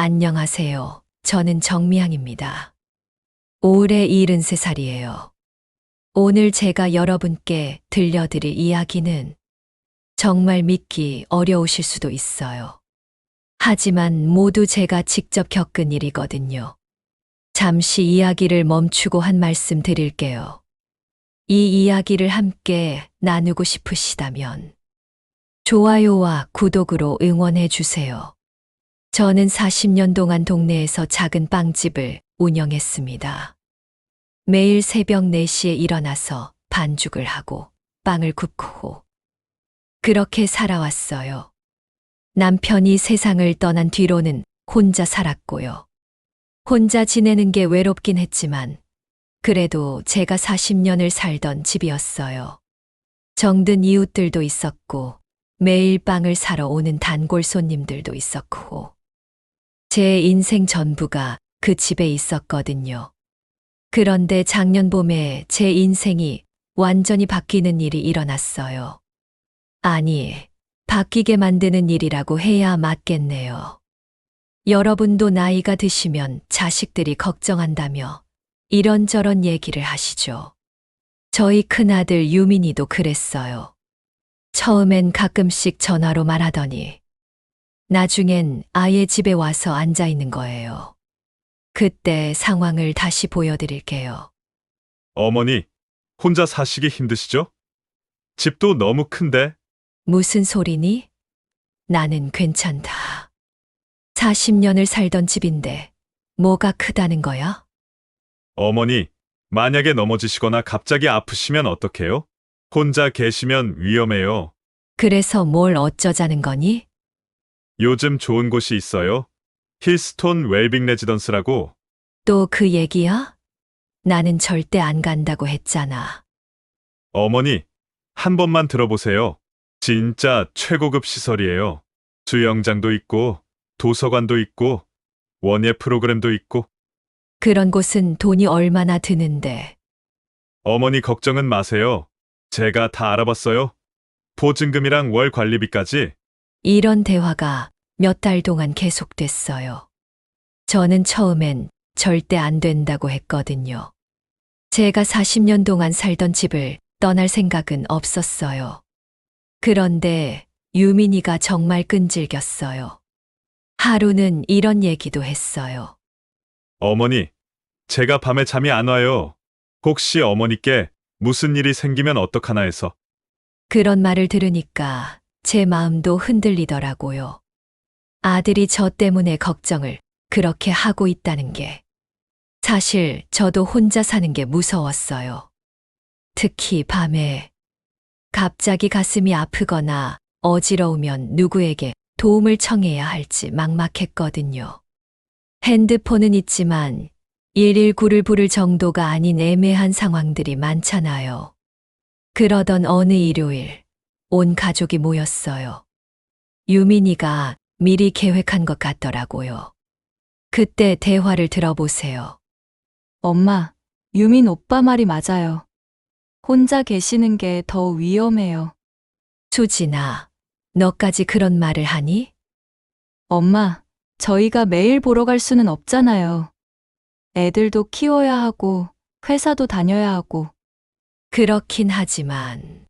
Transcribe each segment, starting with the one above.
안녕하세요. 저는 정미향입니다. 올해 73살이에요. 오늘 제가 여러분께 들려드릴 이야기는 정말 믿기 어려우실 수도 있어요. 하지만 모두 제가 직접 겪은 일이거든요. 잠시 이야기를 멈추고 한 말씀 드릴게요. 이 이야기를 함께 나누고 싶으시다면 좋아요와 구독으로 응원해 주세요. 저는 40년 동안 동네에서 작은 빵집을 운영했습니다. 매일 새벽 4시에 일어나서 반죽을 하고 빵을 굽고 그렇게 살아왔어요. 남편이 세상을 떠난 뒤로는 혼자 살았고요. 혼자 지내는 게 외롭긴 했지만 그래도 제가 40년을 살던 집이었어요. 정든 이웃들도 있었고 매일 빵을 사러 오는 단골 손님들도 있었고 제 인생 전부가 그 집에 있었거든요. 그런데 작년 봄에 제 인생이 완전히 바뀌는 일이 일어났어요. 아니, 바뀌게 만드는 일이라고 해야 맞겠네요. 여러분도 나이가 드시면 자식들이 걱정한다며 이런저런 얘기를 하시죠. 저희 큰아들 유민이도 그랬어요. 처음엔 가끔씩 전화로 말하더니 나중엔 아예 집에 와서 앉아 있는 거예요. 그때 상황을 다시 보여드릴게요. 어머니, 혼자 사시기 힘드시죠? 집도 너무 큰데. 무슨 소리니? 나는 괜찮다. 40년을 살던 집인데 뭐가 크다는 거야? 어머니, 만약에 넘어지시거나 갑자기 아프시면 어떡해요? 혼자 계시면 위험해요. 그래서 뭘 어쩌자는 거니? 요즘 좋은 곳이 있어요. 힐스톤 웰빙 레지던스라고. 또 그 얘기야? 나는 절대 안 간다고 했잖아. 어머니, 한 번만 들어보세요. 진짜 최고급 시설이에요. 수영장도 있고, 도서관도 있고, 원예 프로그램도 있고. 그런 곳은 돈이 얼마나 드는데. 어머니 걱정은 마세요. 제가 다 알아봤어요. 보증금이랑 월 관리비까지. 이런 대화가 몇 달 동안 계속됐어요. 저는 처음엔 절대 안 된다고 했거든요. 제가 40년 동안 살던 집을 떠날 생각은 없었어요. 그런데 유민이가 정말 끈질겼어요. 하루는 이런 얘기도 했어요. 어머니, 제가 밤에 잠이 안 와요. 혹시 어머니께 무슨 일이 생기면 어떡하나 해서. 그런 말을 들으니까 제 마음도 흔들리더라고요. 아들이 저 때문에 걱정을 그렇게 하고 있다는 게. 사실 저도 혼자 사는 게 무서웠어요. 특히 밤에 갑자기 가슴이 아프거나 어지러우면 누구에게 도움을 청해야 할지 막막했거든요. 핸드폰은 있지만 119를 부를 정도가 아닌 애매한 상황들이 많잖아요. 그러던 어느 일요일, 온 가족이 모였어요. 유민이가 미리 계획한 것 같더라고요. 그때 대화를 들어보세요. 엄마, 유민 오빠 말이 맞아요. 혼자 계시는 게 더 위험해요. 수진아, 너까지 그런 말을 하니? 엄마, 저희가 매일 보러 갈 수는 없잖아요. 애들도 키워야 하고, 회사도 다녀야 하고. 그렇긴 하지만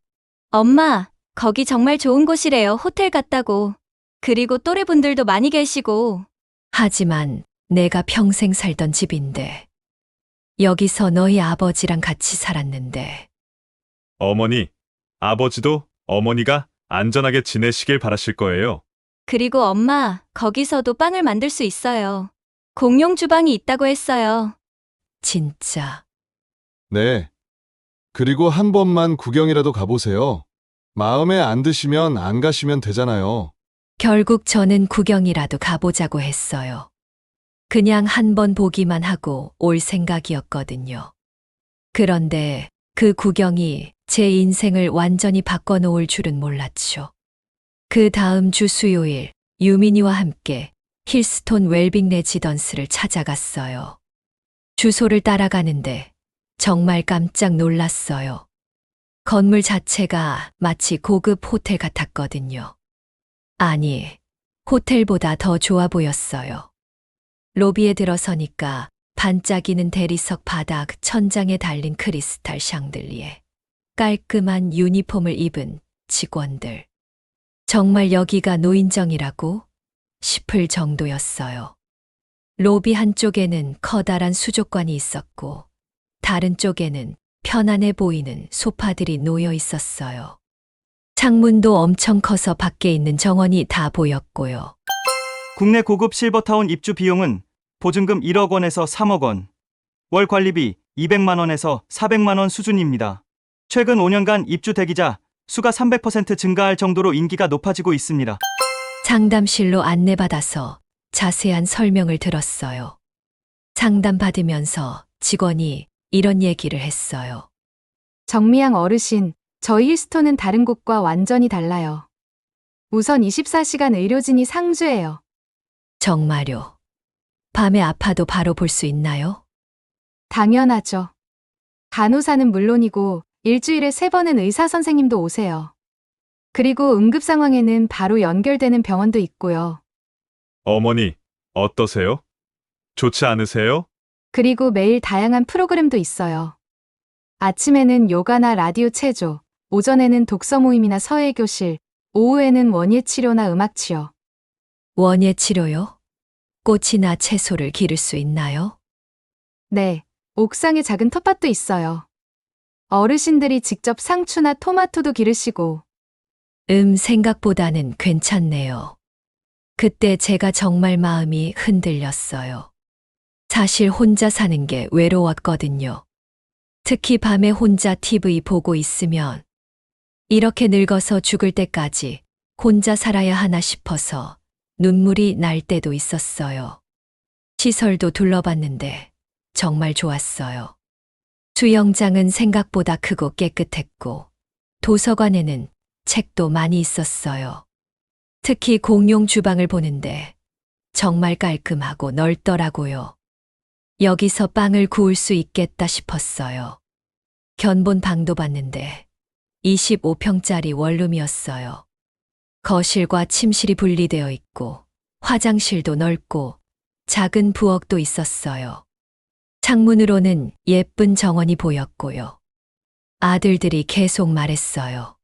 엄마, 거기 정말 좋은 곳이래요. 호텔 같다고. 그리고 또래분들도 많이 계시고. 하지만 내가 평생 살던 집인데 여기서 너희 아버지랑 같이 살았는데 어머니, 아버지도 어머니가 안전하게 지내시길 바라실 거예요. 그리고 엄마, 거기서도 빵을 만들 수 있어요. 공용 주방이 있다고 했어요. 진짜 네. 그리고 한 번만 구경이라도 가보세요. 마음에 안 드시면 안 가시면 되잖아요. 결국 저는 구경이라도 가보자고 했어요. 그냥 한 번 보기만 하고 올 생각이었거든요. 그런데 그 구경이 제 인생을 완전히 바꿔놓을 줄은 몰랐죠. 그 다음 주 수요일 유민이와 함께 힐스톤 웰빙 레지던스를 찾아갔어요. 주소를 따라가는데 정말 깜짝 놀랐어요. 건물 자체가 마치 고급 호텔 같았거든요. 아니, 호텔보다 더 좋아 보였어요. 로비에 들어서니까 반짝이는 대리석 바닥 천장에 달린 크리스탈 샹들리에 깔끔한 유니폼을 입은 직원들. 정말 여기가 노인정이라고 싶을 정도였어요. 로비 한쪽에는 커다란 수족관이 있었고 다른 쪽에는 편안해 보이는 소파들이 놓여 있었어요. 창문도 엄청 커서 밖에 있는 정원이 다 보였고요. 국내 고급 실버타운 입주 비용은 보증금 1억 원에서 3억 원, 월 관리비 200만 원에서 400만 원 수준입니다. 최근 5년간 입주 대기자 수가 300% 증가할 정도로 인기가 높아지고 있습니다. 상담실로 안내받아서 자세한 설명을 들었어요. 상담받으면서 직원이 이런 얘기를 했어요. 정미양 어르신, 저희 힐스톤은 다른 곳과 완전히 달라요. 우선 24시간 의료진이 상주해요. 정말요? 밤에 아파도 바로 볼 수 있나요? 당연하죠. 간호사는 물론이고 일주일에 3번은 의사 선생님도 오세요. 그리고 응급 상황에는 바로 연결되는 병원도 있고요. 어머니, 어떠세요? 좋지 않으세요? 그리고 매일 다양한 프로그램도 있어요. 아침에는 요가나 라디오 체조, 오전에는 독서 모임이나 서예 교실, 오후에는 원예 치료나 음악 치료. 원예 치료요? 꽃이나 채소를 기를 수 있나요? 네, 옥상에 작은 텃밭도 있어요. 어르신들이 직접 상추나 토마토도 기르시고. 생각보다는 괜찮네요. 그때 제가 정말 마음이 흔들렸어요. 사실 혼자 사는 게 외로웠거든요. 특히 밤에 혼자 TV 보고 있으면 이렇게 늙어서 죽을 때까지 혼자 살아야 하나 싶어서 눈물이 날 때도 있었어요. 시설도 둘러봤는데 정말 좋았어요. 수영장은 생각보다 크고 깨끗했고 도서관에는 책도 많이 있었어요. 특히 공용 주방을 보는데 정말 깔끔하고 넓더라고요. 여기서 빵을 구울 수 있겠다 싶었어요. 견본 방도 봤는데 25평짜리 원룸이었어요. 거실과 침실이 분리되어 있고 화장실도 넓고 작은 부엌도 있었어요. 창문으로는 예쁜 정원이 보였고요. 아들들이 계속 말했어요.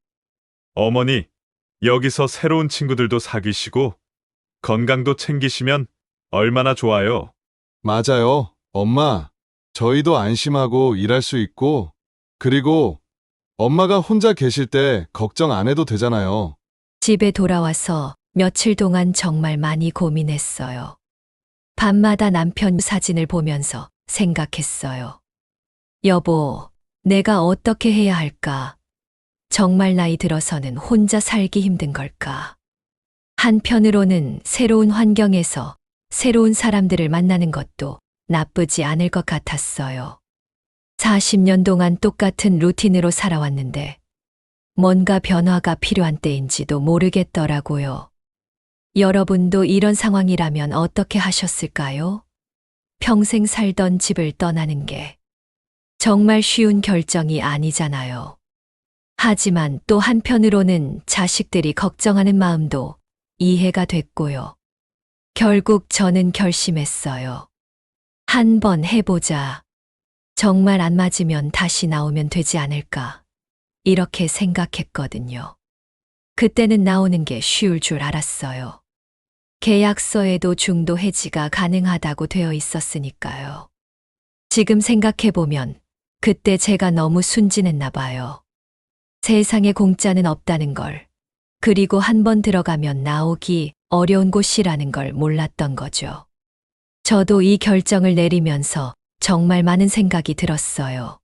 어머니, 여기서 새로운 친구들도 사귀시고 건강도 챙기시면 얼마나 좋아요. 맞아요. 엄마, 저희도 안심하고 일할 수 있고, 그리고 엄마가 혼자 계실 때 걱정 안 해도 되잖아요. 집에 돌아와서 며칠 동안 정말 많이 고민했어요. 밤마다 남편 사진을 보면서 생각했어요. 여보, 내가 어떻게 해야 할까? 정말 나이 들어서는 혼자 살기 힘든 걸까? 한편으로는 새로운 환경에서 새로운 사람들을 만나는 것도 나쁘지 않을 것 같았어요. 40년 동안 똑같은 루틴으로 살아왔는데 뭔가 변화가 필요한 때인지도 모르겠더라고요. 여러분도 이런 상황이라면 어떻게 하셨을까요? 평생 살던 집을 떠나는 게 정말 쉬운 결정이 아니잖아요. 하지만 또 한편으로는 자식들이 걱정하는 마음도 이해가 됐고요. 결국 저는 결심했어요. 한번 해보자. 정말 안 맞으면 다시 나오면 되지 않을까. 이렇게 생각했거든요. 그때는 나오는 게 쉬울 줄 알았어요. 계약서에도 중도 해지가 가능하다고 되어 있었으니까요. 지금 생각해보면 그때 제가 너무 순진했나 봐요. 세상에 공짜는 없다는 걸, 그리고 한번 들어가면 나오기 어려운 곳이라는 걸 몰랐던 거죠. 저도 이 결정을 내리면서 정말 많은 생각이 들었어요.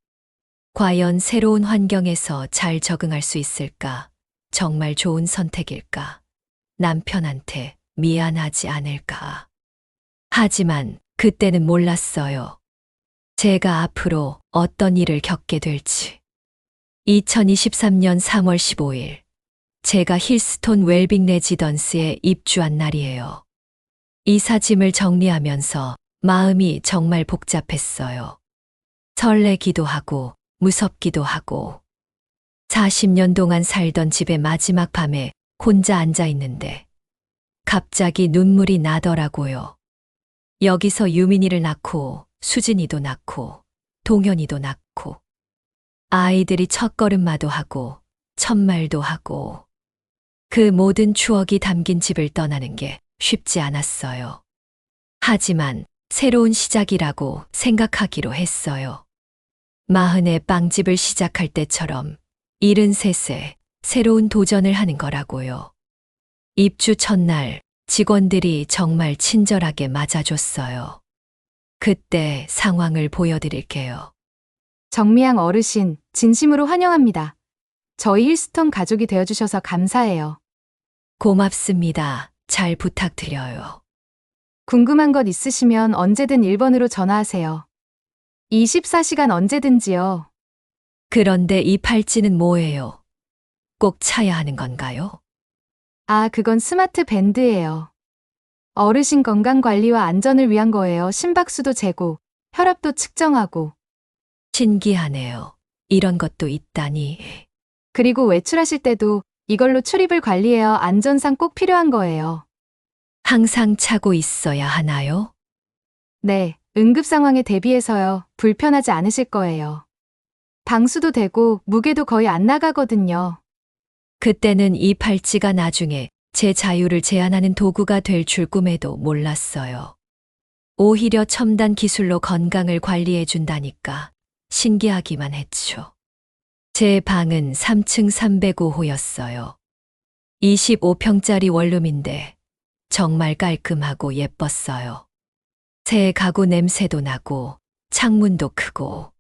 과연 새로운 환경에서 잘 적응할 수 있을까? 정말 좋은 선택일까? 남편한테 미안하지 않을까? 하지만 그때는 몰랐어요. 제가 앞으로 어떤 일을 겪게 될지. 2023년 3월 15일, 제가 힐스톤 웰빙 레지던스에 입주한 날이에요. 이사짐을 정리하면서 마음이 정말 복잡했어요. 설레기도 하고 무섭기도 하고 40년 동안 살던 집의 마지막 밤에 혼자 앉아 있는데 갑자기 눈물이 나더라고요. 여기서 유민이를 낳고 수진이도 낳고 동현이도 낳고 아이들이 첫걸음마도 하고 첫말도 하고 그 모든 추억이 담긴 집을 떠나는 게 쉽지 않았어요. 하지만 새로운 시작이라고 생각하기로 했어요. 40에 빵집을 시작할 때처럼 73세 새로운 도전을 하는 거라고요. 입주 첫날 직원들이 정말 친절하게 맞아줬어요. 그때 상황을 보여드릴게요. 정미양 어르신, 진심으로 환영합니다. 저희 힐스톤 가족이 되어주셔서 감사해요. 고맙습니다. 잘 부탁드려요. 궁금한 것 있으시면 언제든 1번으로 전화하세요. 24시간 언제든지요. 그런데 이 팔찌는 뭐예요? 꼭 차야 하는 건가요? 아, 그건 스마트 밴드예요. 어르신 건강 관리와 안전을 위한 거예요. 심박수도 재고, 혈압도 측정하고, 신기하네요. 이런 것도 있다니. 그리고 외출하실 때도 이걸로 출입을 관리해요. 안전상 꼭 필요한 거예요. 항상 차고 있어야 하나요? 네, 응급 상황에 대비해서요. 불편하지 않으실 거예요. 방수도 되고 무게도 거의 안 나가거든요. 그때는 이 팔찌가 나중에 제 자유를 제한하는 도구가 될 줄 꿈에도 몰랐어요. 오히려 첨단 기술로 건강을 관리해 준다니까 신기하기만 했죠. 제 방은 3층 305호였어요. 25평짜리 원룸인데 정말 깔끔하고 예뻤어요. 새 가구 냄새도 나고 창문도 크고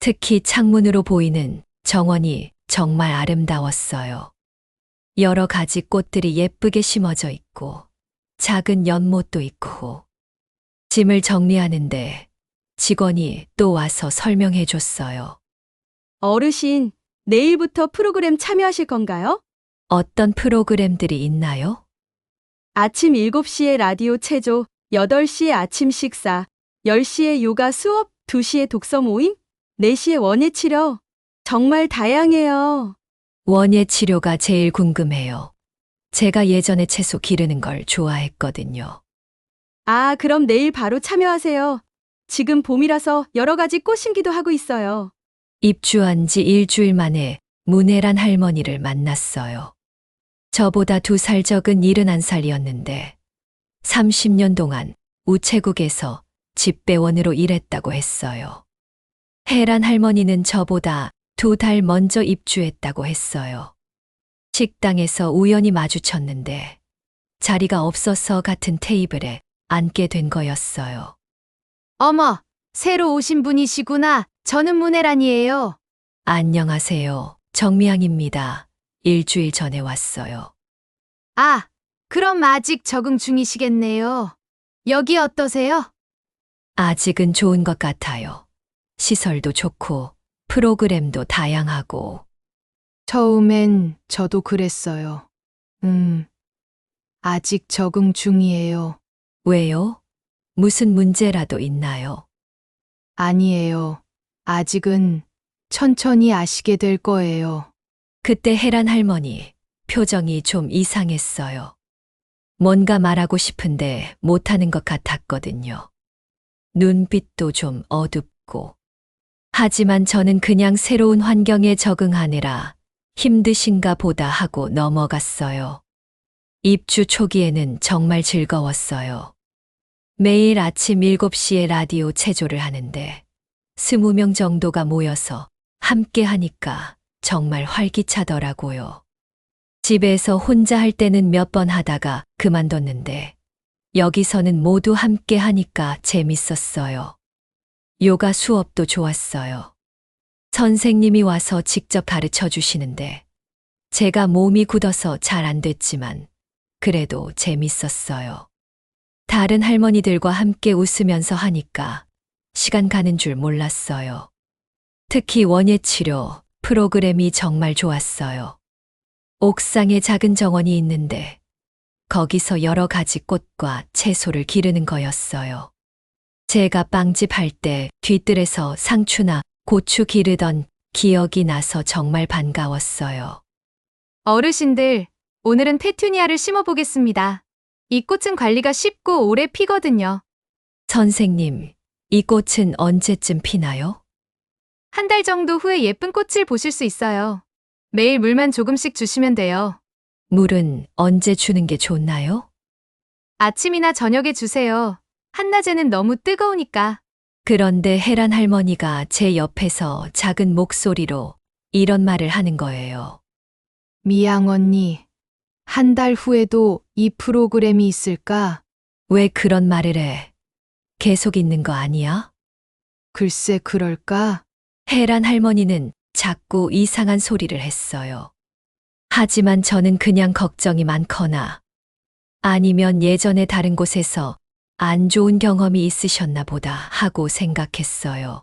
특히 창문으로 보이는 정원이 정말 아름다웠어요. 여러 가지 꽃들이 예쁘게 심어져 있고 작은 연못도 있고 짐을 정리하는데 직원이 또 와서 설명해 줬어요. 어르신, 내일부터 프로그램 참여하실 건가요? 어떤 프로그램들이 있나요? 아침 7시에 라디오 체조, 8시에 아침 식사, 10시에 요가 수업, 2시에 독서 모임, 4시에 원예 치료. 정말 다양해요. 원예 치료가 제일 궁금해요. 제가 예전에 채소 기르는 걸 좋아했거든요. 아, 그럼 내일 바로 참여하세요. 지금 봄이라서 여러 가지 꽃 심기도 하고 있어요. 입주한 지 일주일 만에 문혜란 할머니를 만났어요. 저보다 2살 적은 71살이었는데 30년 동안 우체국에서 집배원으로 일했다고 했어요. 혜란 할머니는 저보다 2달 먼저 입주했다고 했어요. 식당에서 우연히 마주쳤는데 자리가 없어서 같은 테이블에 앉게 된 거였어요. 어머, 새로 오신 분이시구나. 저는 문혜란이에요. 안녕하세요. 정미향입니다. 일주일 전에 왔어요. 아, 그럼 아직 적응 중이시겠네요. 여기 어떠세요? 아직은 좋은 것 같아요. 시설도 좋고 프로그램도 다양하고. 처음엔 저도 그랬어요. 아직 적응 중이에요. 왜요? 무슨 문제라도 있나요? 아니에요. 아직은 천천히 아시게 될 거예요. 그때 혜란 할머니 표정이 좀 이상했어요. 뭔가 말하고 싶은데 못하는 것 같았거든요. 눈빛도 좀 어둡고. 하지만 저는 그냥 새로운 환경에 적응하느라 힘드신가 보다 하고 넘어갔어요. 입주 초기에는 정말 즐거웠어요. 매일 아침 7시에 라디오 체조를 하는데 20명 정도가 모여서 함께 하니까 정말 활기차더라고요. 집에서 혼자 할 때는 몇 번 하다가 그만뒀는데 여기서는 모두 함께 하니까 재밌었어요. 요가 수업도 좋았어요. 선생님이 와서 직접 가르쳐 주시는데 제가 몸이 굳어서 잘 안 됐지만 그래도 재밌었어요. 다른 할머니들과 함께 웃으면서 하니까 시간 가는 줄 몰랐어요. 특히 원예 치료 프로그램이 정말 좋았어요. 옥상에 작은 정원이 있는데 거기서 여러 가지 꽃과 채소를 기르는 거였어요. 제가 빵집 할 때 뒤뜰에서 상추나 고추 기르던 기억이 나서 정말 반가웠어요. 어르신들, 오늘은 페투니아를 심어보겠습니다. 이 꽃은 관리가 쉽고 오래 피거든요. 선생님, 이 꽃은 언제쯤 피나요? 한 달 정도 후에 예쁜 꽃을 보실 수 있어요. 매일 물만 조금씩 주시면 돼요. 물은 언제 주는 게 좋나요? 아침이나 저녁에 주세요. 한낮에는 너무 뜨거우니까. 그런데 혜란 할머니가 제 옆에서 작은 목소리로 이런 말을 하는 거예요. 미양 언니, 한 달 후에도 이 프로그램이 있을까? 왜 그런 말을 해? 계속 있는 거 아니야? 글쎄 그럴까? 혜란 할머니는 자꾸 이상한 소리를 했어요. 하지만 저는 그냥 걱정이 많거나 아니면 예전에 다른 곳에서 안 좋은 경험이 있으셨나 보다 하고 생각했어요.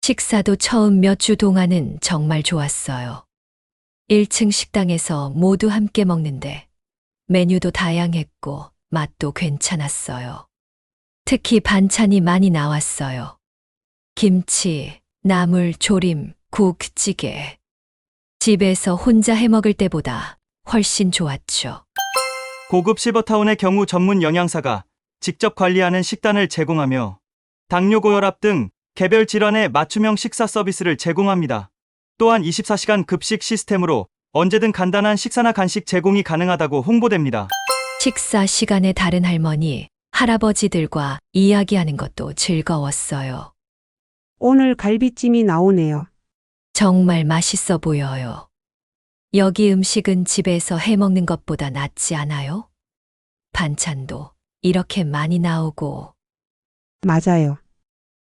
식사도 처음 몇 주 동안은 정말 좋았어요. 1층 식당에서 모두 함께 먹는데 메뉴도 다양했고 맛도 괜찮았어요. 특히 반찬이 많이 나왔어요. 김치, 나물, 조림, 국, 찌개. 집에서 혼자 해 먹을 때보다 훨씬 좋았죠. 고급 실버타운의 경우 전문 영양사가 직접 관리하는 식단을 제공하며 당뇨 고혈압 등 개별 질환에 맞춤형 식사 서비스를 제공합니다. 또한 24시간 급식 시스템으로 언제든 간단한 식사나 간식 제공이 가능하다고 홍보됩니다. 식사 시간에 다른 할머니, 할아버지들과 이야기하는 것도 즐거웠어요. 오늘 갈비찜이 나오네요. 정말 맛있어 보여요. 여기 음식은 집에서 해 먹는 것보다 낫지 않아요? 반찬도 이렇게 많이 나오고. 맞아요.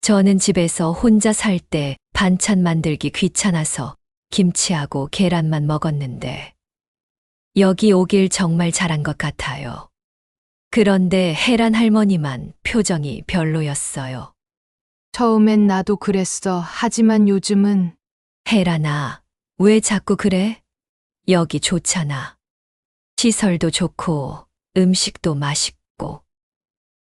저는 집에서 혼자 살 때 반찬 만들기 귀찮아서 김치하고 계란만 먹었는데 여기 오길 정말 잘한 것 같아요. 그런데 혜란 할머니만 표정이 별로였어요. 처음엔 나도 그랬어. 하지만 요즘은 혜란아, 왜 자꾸 그래? 여기 좋잖아. 시설도 좋고 음식도 맛있고.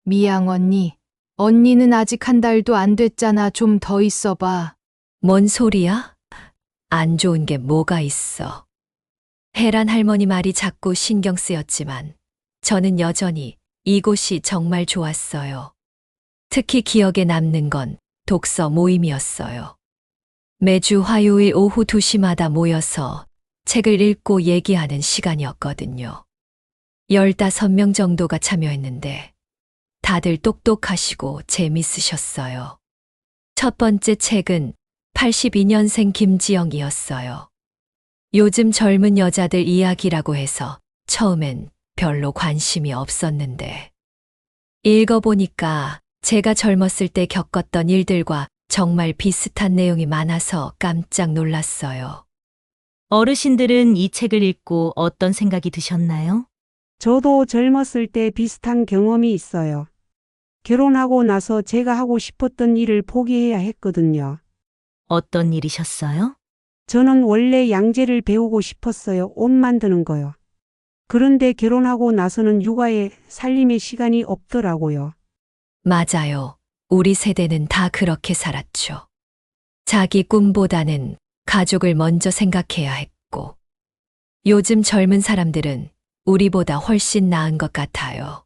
미양 언니, 언니는 아직 한 달도 안 됐잖아. 좀 더 있어봐. 뭔 소리야? 안 좋은 게 뭐가 있어. 혜란 할머니 말이 자꾸 신경 쓰였지만 저는 여전히 이곳이 정말 좋았어요. 특히 기억에 남는 건 독서 모임이었어요. 매주 화요일 오후 2시마다 모여서 책을 읽고 얘기하는 시간이었거든요. 15명 정도가 참여했는데 다들 똑똑하시고 재밌으셨어요. 첫 번째 책은 82년생 김지영이었어요. 요즘 젊은 여자들 이야기라고 해서 처음엔 별로 관심이 없었는데 읽어보니까 제가 젊었을 때 겪었던 일들과 정말 비슷한 내용이 많아서 깜짝 놀랐어요. 어르신들은 이 책을 읽고 어떤 생각이 드셨나요? 저도 젊었을 때 비슷한 경험이 있어요. 결혼하고 나서 제가 하고 싶었던 일을 포기해야 했거든요. 어떤 일이셨어요? 저는 원래 양재를 배우고 싶었어요. 옷 만드는 거요. 그런데 결혼하고 나서는 육아에 살림의 시간이 없더라고요. 맞아요. 우리 세대는 다 그렇게 살았죠. 자기 꿈보다는 가족을 먼저 생각해야 했고. 요즘 젊은 사람들은 우리보다 훨씬 나은 것 같아요.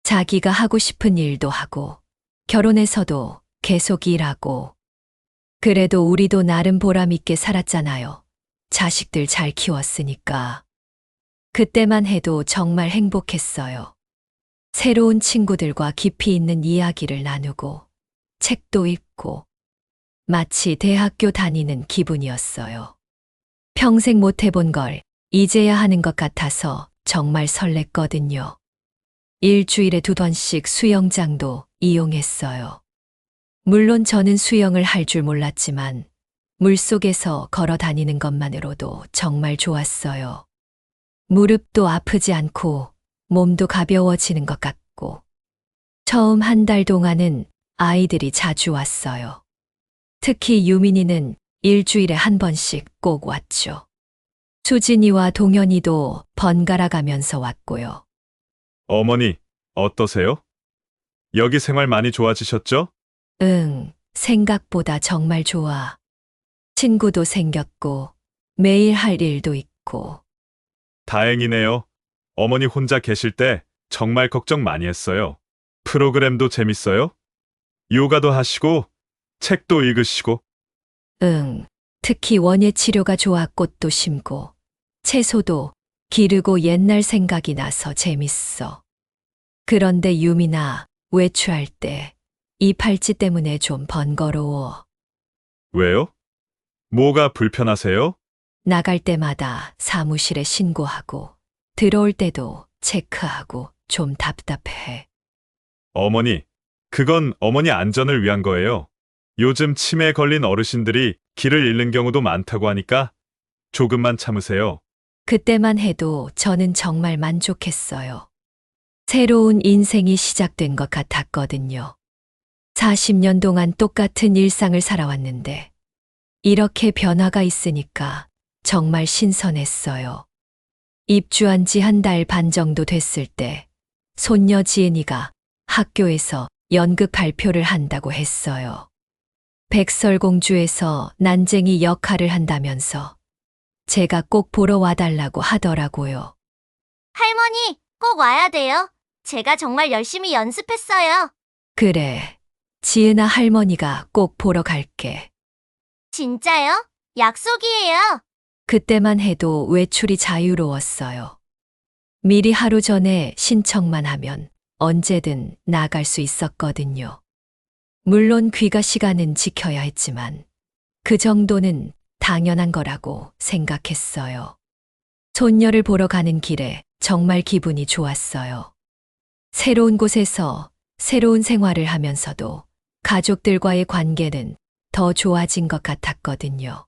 자기가 하고 싶은 일도 하고, 결혼해서도 계속 일하고. 그래도 우리도 나름 보람있게 살았잖아요. 자식들 잘 키웠으니까. 그때만 해도 정말 행복했어요. 새로운 친구들과 깊이 있는 이야기를 나누고, 책도 읽고, 마치 대학교 다니는 기분이었어요. 평생 못 해본 걸 이제야 하는 것 같아서 정말 설렜거든요. 일주일에 2번씩 수영장도 이용했어요. 물론 저는 수영을 할 줄 몰랐지만 물속에서 걸어 다니는 것만으로도 정말 좋았어요. 무릎도 아프지 않고 몸도 가벼워지는 것 같고. 처음 한 달 동안은 아이들이 자주 왔어요. 특히 유민이는 일주일에 1번씩 꼭 왔죠. 수진이와 동현이도 번갈아 가면서 왔고요. 어머니, 어떠세요? 여기 생활 많이 좋아지셨죠? 응, 생각보다 정말 좋아. 친구도 생겼고, 매일 할 일도 있고. 다행이네요. 어머니 혼자 계실 때 정말 걱정 많이 했어요. 프로그램도 재밌어요? 요가도 하시고, 책도 읽으시고, 응. 특히 원예 치료가 좋아 꽃도 심고, 채소도 기르고 옛날 생각이 나서 재밌어. 그런데 유미나 외출할 때 이 팔찌 때문에 좀 번거로워. 왜요? 뭐가 불편하세요? 나갈 때마다 사무실에 신고하고, 들어올 때도 체크하고 좀 답답해. 어머니, 그건 어머니 안전을 위한 거예요. 요즘 치매에 걸린 어르신들이 길을 잃는 경우도 많다고 하니까 조금만 참으세요. 그때만 해도 저는 정말 만족했어요. 새로운 인생이 시작된 것 같았거든요. 40년 동안 똑같은 일상을 살아왔는데, 이렇게 변화가 있으니까 정말 신선했어요. 입주한 지 한 달 반 정도 됐을 때, 손녀 지은이가 학교에서 연극 발표를 한다고 했어요. 백설공주에서 난쟁이 역할을 한다면서 제가 꼭 보러 와달라고 하더라고요. 할머니, 꼭 와야 돼요. 제가 정말 열심히 연습했어요. 그래, 지은아 할머니가 꼭 보러 갈게. 진짜요? 약속이에요. 그때만 해도 외출이 자유로웠어요. 미리 하루 전에 신청만 하면 언제든 나갈 수 있었거든요. 물론 귀가 시간은 지켜야 했지만 그 정도는 당연한 거라고 생각했어요. 손녀를 보러 가는 길에 정말 기분이 좋았어요. 새로운 곳에서 새로운 생활을 하면서도 가족들과의 관계는 더 좋아진 것 같았거든요.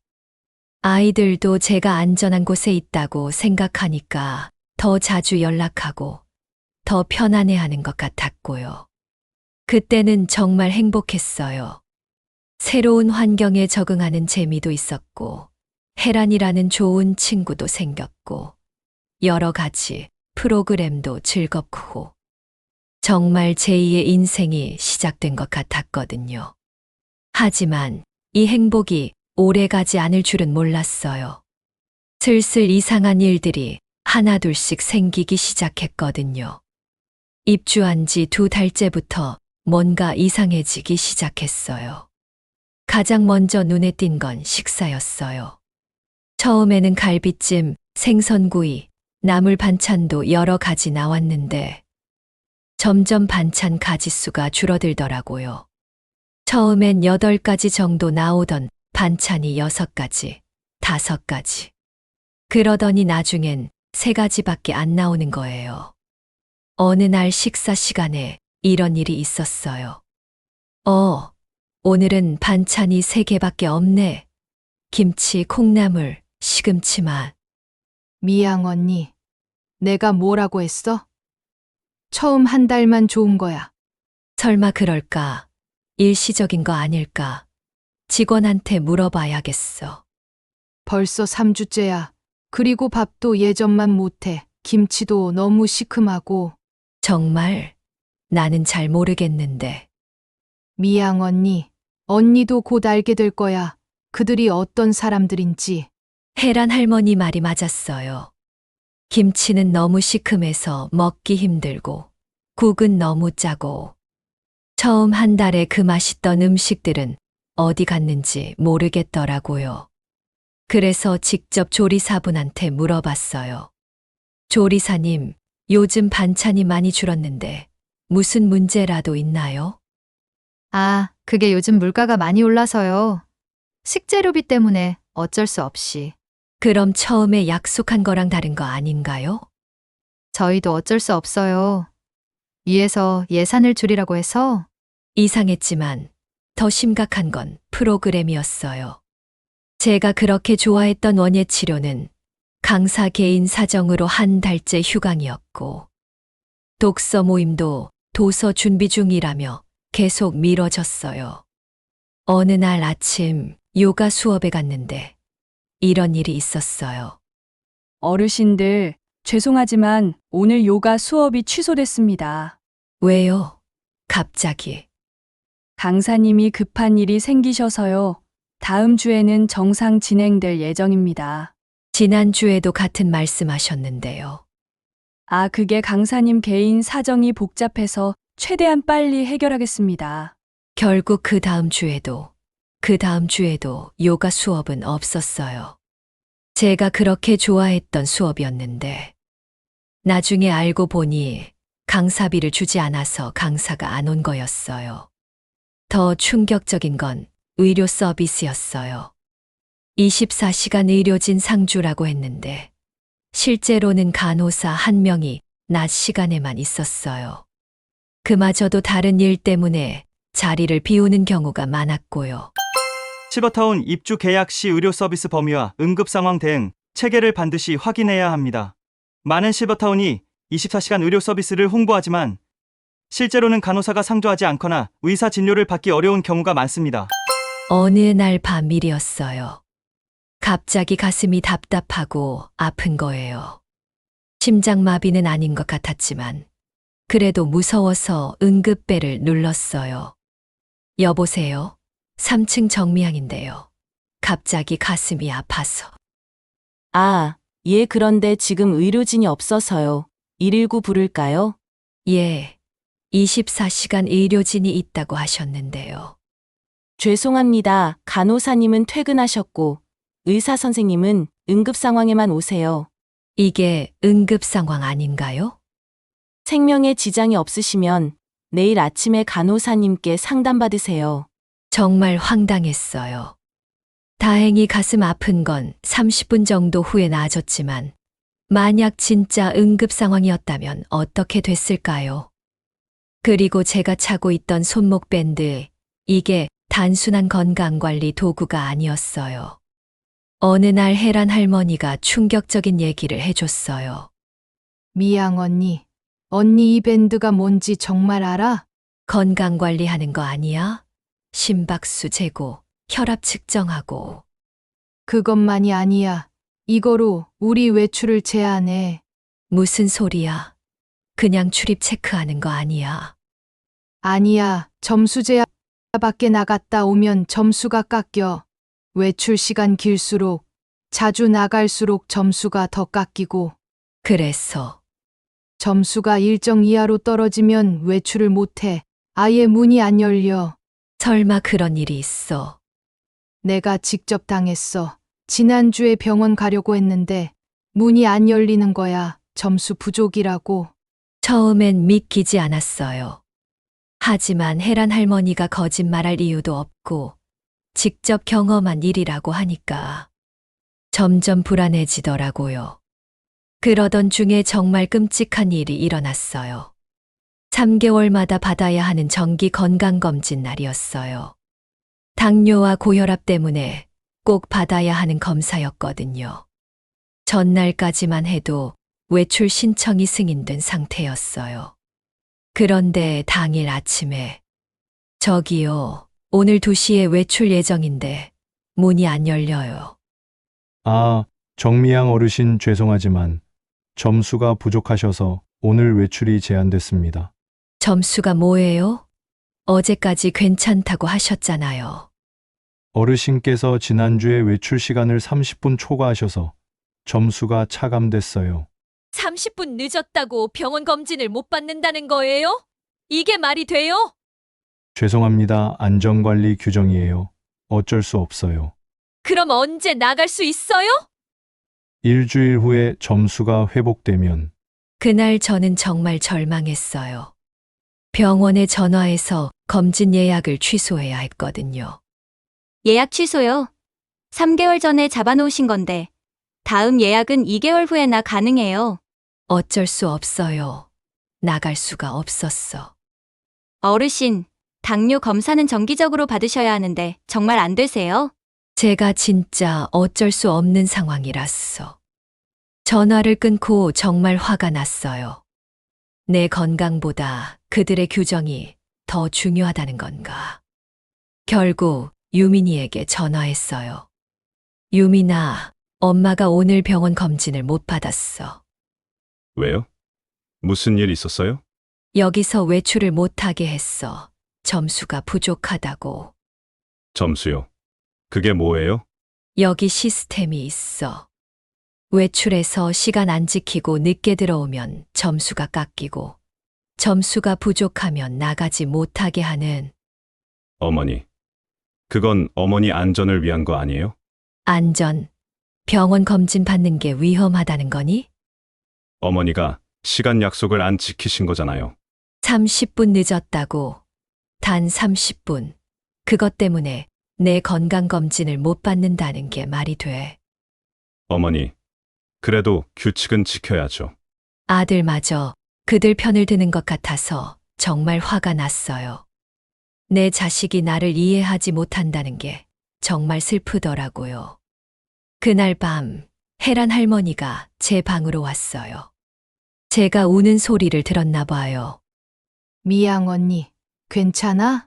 아이들도 제가 안전한 곳에 있다고 생각하니까 더 자주 연락하고 더 편안해하는 것 같았고요. 그때는 정말 행복했어요. 새로운 환경에 적응하는 재미도 있었고, 혜란이라는 좋은 친구도 생겼고, 여러 가지 프로그램도 즐겁고, 정말 제2의 인생이 시작된 것 같았거든요. 하지만 이 행복이 오래가지 않을 줄은 몰랐어요. 슬슬 이상한 일들이 하나둘씩 생기기 시작했거든요. 입주한 지 2달째부터 뭔가 이상해지기 시작했어요. 가장 먼저 눈에 띈 건 식사였어요. 처음에는 갈비찜, 생선구이, 나물 반찬도 여러 가지 나왔는데 점점 반찬 가짓수가 줄어들더라고요. 처음엔 8가지 정도 나오던 반찬이 6가지, 5가지. 그러더니 나중엔 3가지밖에 안 나오는 거예요. 어느 날 식사 시간에 이런 일이 있었어요. 오늘은 반찬이 3개밖에 없네. 김치, 콩나물, 시금치만. 미양 언니, 내가 뭐라고 했어? 처음 한 달만 좋은 거야. 설마 그럴까? 일시적인 거 아닐까? 직원한테 물어봐야겠어. 벌써 3주째야. 그리고 밥도 예전만 못해. 김치도 너무 시큼하고. 정말? 나는 잘 모르겠는데. 미양 언니, 언니도 곧 알게 될 거야. 그들이 어떤 사람들인지. 혜란 할머니 말이 맞았어요. 김치는 너무 시큼해서 먹기 힘들고, 국은 너무 짜고, 처음 한 달에 그 맛있던 음식들은 어디 갔는지 모르겠더라고요. 그래서 직접 조리사분한테 물어봤어요. 조리사님, 요즘 반찬이 많이 줄었는데 무슨 문제라도 있나요? 아, 그게 요즘 물가가 많이 올라서요. 식재료비 때문에 어쩔 수 없이. 그럼 처음에 약속한 거랑 다른 거 아닌가요? 저희도 어쩔 수 없어요. 위에서 예산을 줄이라고 해서. 이상했지만 더 심각한 건 프로그램이었어요. 제가 그렇게 좋아했던 원예 치료는 강사 개인 사정으로 한 달째 휴강이었고, 독서 모임도 도서 준비 중이라며 계속 미뤄졌어요. 어느 날 아침 요가 수업에 갔는데 이런 일이 있었어요. 어르신들, 죄송하지만 오늘 요가 수업이 취소됐습니다. 왜요? 갑자기. 강사님이 급한 일이 생기셔서요. 다음 주에는 정상 진행될 예정입니다. 지난주에도 같은 말씀하셨는데요. 아, 그게 강사님 개인 사정이 복잡해서 최대한 빨리 해결하겠습니다. 결국 그 다음 주에도 요가 수업은 없었어요. 제가 그렇게 좋아했던 수업이었는데 나중에 알고 보니 강사비를 주지 않아서 강사가 안 온 거였어요. 더 충격적인 건 의료 서비스였어요. 24시간 의료진 상주라고 했는데 실제로는 간호사 한 명이 낮 시간에만 있었어요. 그마저도 다른 일 때문에 자리를 비우는 경우가 많았고요. 실버타운 입주 계약 시 의료 서비스 범위와 응급 상황 대응 체계를 반드시 확인해야 합니다. 많은 실버타운이 24시간 의료 서비스를 홍보하지만 실제로는 간호사가 상주하지 않거나 의사 진료를 받기 어려운 경우가 많습니다. 어느 날 밤일이었어요. 갑자기 가슴이 답답하고 아픈 거예요. 심장마비는 아닌 것 같았지만 그래도 무서워서 응급벨을 눌렀어요. 여보세요? 3층 정미향인데요. 갑자기 가슴이 아파서. 아, 예, 그런데 지금 의료진이 없어서요. 119 부를까요? 예, 24시간 의료진이 있다고 하셨는데요. 죄송합니다. 간호사님은 퇴근하셨고 의사 선생님은 응급 상황에만 오세요. 이게 응급 상황 아닌가요? 생명에 지장이 없으시면 내일 아침에 간호사님께 상담받으세요. 정말 황당했어요. 다행히 가슴 아픈 건 30분 정도 후에 나아졌지만 만약 진짜 응급 상황이었다면 어떻게 됐을까요? 그리고 제가 차고 있던 손목 밴드, 이게 단순한 건강관리 도구가 아니었어요. 어느 날 혜란 할머니가 충격적인 얘기를 해줬어요. 미양 언니. 언니 이 밴드가 뭔지 정말 알아? 건강관리하는 거 아니야? 심박수 재고, 혈압 측정하고. 그것만이 아니야. 이거로 우리 외출을 제한해. 무슨 소리야? 그냥 출입 체크하는 거 아니야. 아니야. 점수 제한 밖에 나갔다 오면 점수가 깎여. 외출 시간 길수록 자주 나갈수록 점수가 더 깎이고. 그래서 점수가 일정 이하로 떨어지면 외출을 못해. 아예 문이 안 열려. 설마 그런 일이 있어? 내가 직접 당했어. 지난주에 병원 가려고 했는데 문이 안 열리는 거야. 점수 부족이라고. 처음엔 믿기지 않았어요. 하지만 혜란 할머니가 거짓말할 이유도 없고 직접 경험한 일이라고 하니까 점점 불안해지더라고요. 그러던 중에 정말 끔찍한 일이 일어났어요. 3개월마다 받아야 하는 정기 건강검진 날이었어요. 당뇨와 고혈압 때문에 꼭 받아야 하는 검사였거든요. 전날까지만 해도 외출 신청이 승인된 상태였어요. 그런데 당일 아침에 저기요, 오늘 2시에 외출 예정인데 문이 안 열려요. 아, 정미양 어르신 죄송하지만 점수가 부족하셔서 오늘 외출이 제한됐습니다. 점수가 뭐예요? 어제까지 괜찮다고 하셨잖아요. 어르신께서 지난주에 외출 시간을 30분 초과하셔서 점수가 차감됐어요. 30분 늦었다고 병원 검진을 못 받는다는 거예요? 이게 말이 돼요? 죄송합니다. 안전관리 규정이에요. 어쩔 수 없어요. 그럼 언제 나갈 수 있어요? 일주일 후에 점수가 회복되면. 그날 저는 정말 절망했어요. 병원에 전화해서 검진 예약을 취소해야 했거든요. 예약 취소요. 3개월 전에 잡아놓으신 건데 다음 예약은 2개월 후에나 가능해요. 어쩔 수 없어요. 나갈 수가 없었어. 어르신, 당뇨 검사는 정기적으로 받으셔야 하는데 정말 안 되세요? 제가 진짜 어쩔 수 없는 상황이랐어. 전화를 끊고 정말 화가 났어요. 내 건강보다 그들의 규정이 더 중요하다는 건가. 결국 유민이에게 전화했어요. 유민아, 엄마가 오늘 병원 검진을 못 받았어. 왜요? 무슨 일 있었어요? 여기서 외출을 못하게 했어. 점수가 부족하다고. 점수요. 그게 뭐예요? 여기 시스템이 있어. 외출해서 시간 안 지키고 늦게 들어오면 점수가 깎이고, 점수가 부족하면 나가지 못하게 하는 어머니, 그건 어머니 안전을 위한 거 아니에요? 안전, 병원 검진 받는 게 위험하다는 거니? 어머니가 시간 약속을 안 지키신 거잖아요. 30분 늦었다고. 단 30분. 그것 때문에 내 건강검진을 못 받는다는 게 말이 돼. 어머니, 그래도 규칙은 지켜야죠. 아들마저 그들 편을 드는 것 같아서 정말 화가 났어요. 내 자식이 나를 이해하지 못한다는 게 정말 슬프더라고요. 그날 밤 혜란 할머니가 제 방으로 왔어요. 제가 우는 소리를 들었나 봐요. 미양 언니, 괜찮아?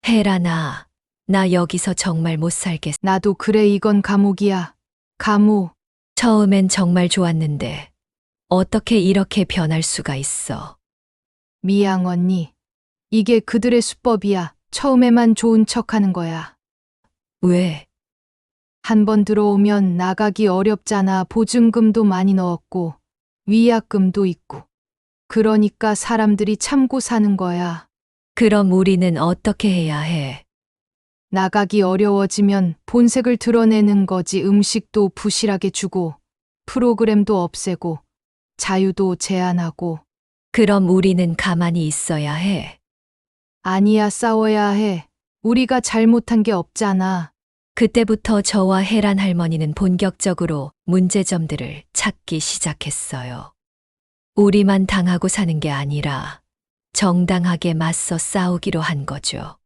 혜란아, 나 여기서 정말 못 살겠어. 나도 그래, 이건 감옥이야. 감옥. 처음엔 정말 좋았는데 어떻게 이렇게 변할 수가 있어. 미양 언니, 이게 그들의 수법이야. 처음에만 좋은 척 하는 거야. 왜? 한 번 들어오면 나가기 어렵잖아. 보증금도 많이 넣었고, 위약금도 있고. 그러니까 사람들이 참고 사는 거야. 그럼 우리는 어떻게 해야 해? 나가기 어려워지면 본색을 드러내는 거지. 음식도 부실하게 주고, 프로그램도 없애고, 자유도 제한하고. 그럼 우리는 가만히 있어야 해. 아니야, 싸워야 해. 우리가 잘못한 게 없잖아. 그때부터 저와 혜란 할머니는 본격적으로 문제점들을 찾기 시작했어요. 우리만 당하고 사는 게 아니라 정당하게 맞서 싸우기로 한 거죠.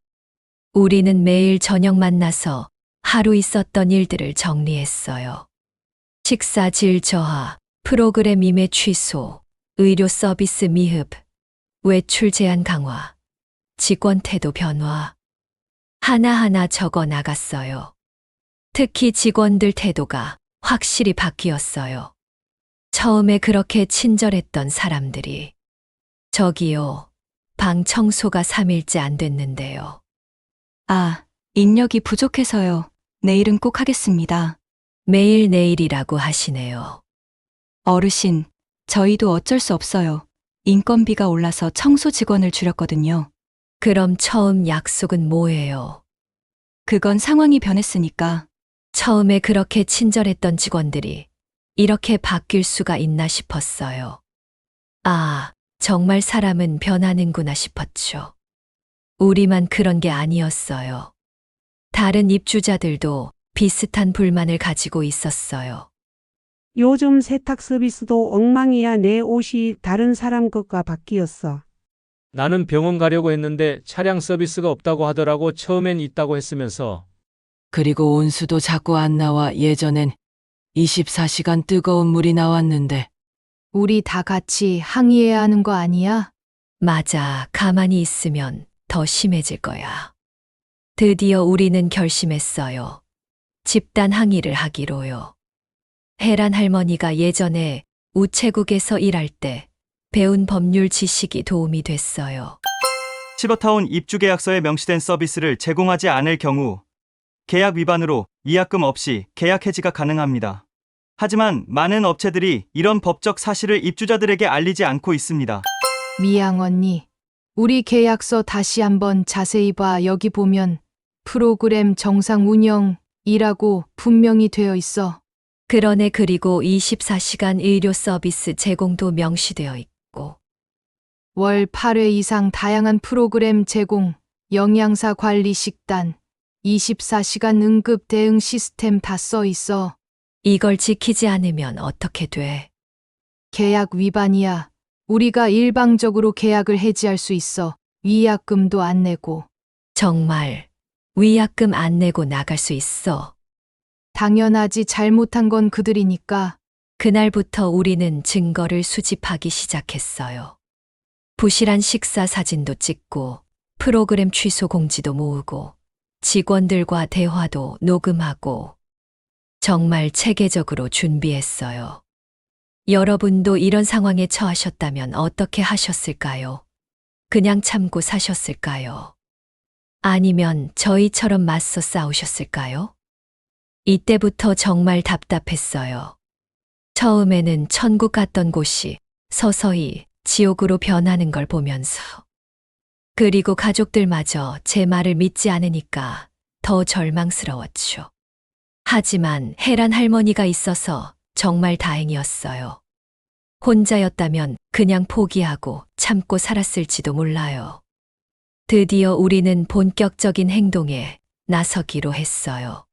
우리는 매일 저녁 만나서 하루 있었던 일들을 정리했어요. 식사 질 저하, 프로그램 임해 취소, 의료 서비스 미흡, 외출 제한 강화, 직원 태도 변화. 하나하나 적어 나갔어요. 특히 직원들 태도가 확실히 바뀌었어요. 처음에 그렇게 친절했던 사람들이 저기요, 방 청소가 3일째 안 됐는데요. 아, 인력이 부족해서요. 내일은 꼭 하겠습니다. 매일 내일이라고 하시네요. 어르신, 저희도 어쩔 수 없어요. 인건비가 올라서 청소 직원을 줄였거든요. 그럼 처음 약속은 뭐예요? 그건 상황이 변했으니까. 처음에 그렇게 친절했던 직원들이 이렇게 바뀔 수가 있나 싶었어요. 아, 정말 사람은 변하는구나 싶었죠. 우리만 그런 게 아니었어요. 다른 입주자들도 비슷한 불만을 가지고 있었어요. 요즘 세탁 서비스도 엉망이야. 내 옷이 다른 사람 것과 바뀌었어. 나는 병원 가려고 했는데 차량 서비스가 없다고 하더라고. 처음엔 있다고 했으면서. 그리고 온수도 자꾸 안 나와. 예전엔 24시간 뜨거운 물이 나왔는데. 우리 다 같이 항의해야 하는 거 아니야? 맞아, 가만히 있으면 더 심해질 거야. 드디어 우리는 결심했어요. 집단 항의를 하기로요. 혜란 할머니가 예전에 우체국에서 일할 때 배운 법률 지식이 도움이 됐어요. 실버타운 입주 계약서에 명시된 서비스를 제공하지 않을 경우 계약 위반으로 위약금 없이 계약 해지가 가능합니다. 하지만 많은 업체들이 이런 법적 사실을 입주자들에게 알리지 않고 있습니다. 미양 언니, 우리 계약서 다시 한번 자세히 봐. 여기 보면 프로그램 정상 운영이라고 분명히 되어 있어. 그러네. 그리고 24시간 의료 서비스 제공도 명시되어 있고. 월 8회 이상 다양한 프로그램 제공, 영양사 관리 식단, 24시간 응급 대응 시스템 다 써 있어. 이걸 지키지 않으면 어떻게 돼? 계약 위반이야. 우리가 일방적으로 계약을 해지할 수 있어. 위약금도 안 내고. 정말 위약금 안 내고 나갈 수 있어? 당연하지. 잘못한 건 그들이니까. 그날부터 우리는 증거를 수집하기 시작했어요. 부실한 식사 사진도 찍고 프로그램 취소 공지도 모으고 직원들과 대화도 녹음하고 정말 체계적으로 준비했어요. 여러분도 이런 상황에 처하셨다면 어떻게 하셨을까요? 그냥 참고 사셨을까요? 아니면 저희처럼 맞서 싸우셨을까요? 이때부터 정말 답답했어요. 처음에는 천국 같던 곳이 서서히 지옥으로 변하는 걸 보면서. 그리고 가족들마저 제 말을 믿지 않으니까 더 절망스러웠죠. 하지만 혜란 할머니가 있어서 정말 다행이었어요. 혼자였다면 그냥 포기하고 참고 살았을지도 몰라요. 드디어 우리는 본격적인 행동에 나서기로 했어요.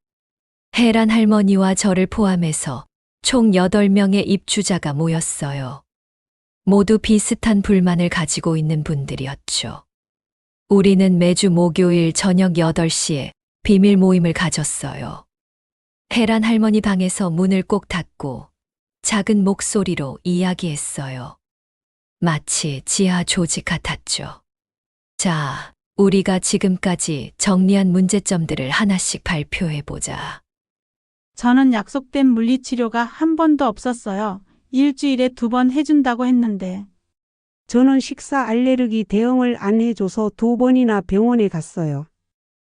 혜란 할머니와 저를 포함해서 총 8명의 입주자가 모였어요. 모두 비슷한 불만을 가지고 있는 분들이었죠. 우리는 매주 목요일 저녁 8시에 비밀 모임을 가졌어요. 혜란 할머니 방에서 문을 꼭 닫고 작은 목소리로 이야기했어요. 마치 지하 조직 같았죠. 자, 우리가 지금까지 정리한 문제점들을 하나씩 발표해보자. 저는 약속된 물리치료가 한 번도 없었어요. 일주일에 2번 해준다고 했는데. 저는 식사 알레르기 대응을 안 해줘서 2번이나 병원에 갔어요.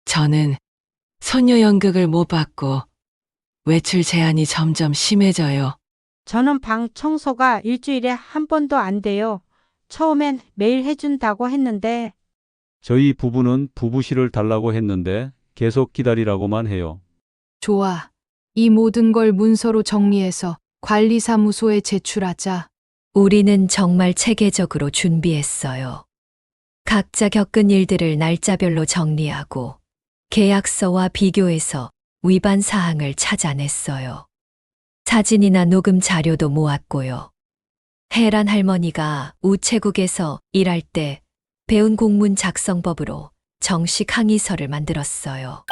저는 소녀 연극을 못 받고 외출 제한이 점점 심해져요. 저는 방 청소가 일주일에 한 번도 안 돼요. 처음엔 매일 해준다고 했는데. 저희 부부는 부부실을 달라고 했는데 계속 기다리라고만 해요. 좋아. 이 모든 걸 문서로 정리해서 관리사무소에 제출하자. 우리는 정말 체계적으로 준비했어요. 각자 겪은 일들을 날짜별로 정리하고 계약서와 비교해서 위반 사항을 찾아냈어요. 사진이나 녹음 자료도 모았고요. 혜란 할머니가 우체국에서 일할 때 배운 공문 작성법으로 정식 항의서를 만들었어요.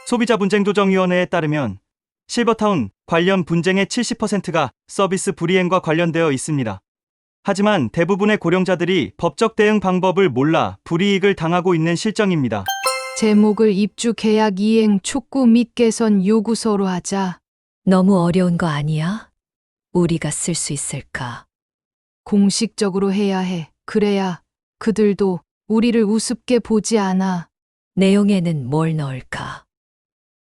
소비자분쟁조정위원회에 따르면 실버타운 관련 분쟁의 70%가 서비스 불이행과 관련되어 있습니다. 하지만 대부분의 고령자들이 법적 대응 방법을 몰라 불이익을 당하고 있는 실정입니다. 제목을 입주 계약 이행 촉구 및 개선 요구서로 하자. 너무 어려운 거 아니야? 우리가 쓸 수 있을까? 공식적으로 해야 해. 그래야 그들도 우리를 우습게 보지 않아. 내용에는 뭘 넣을까?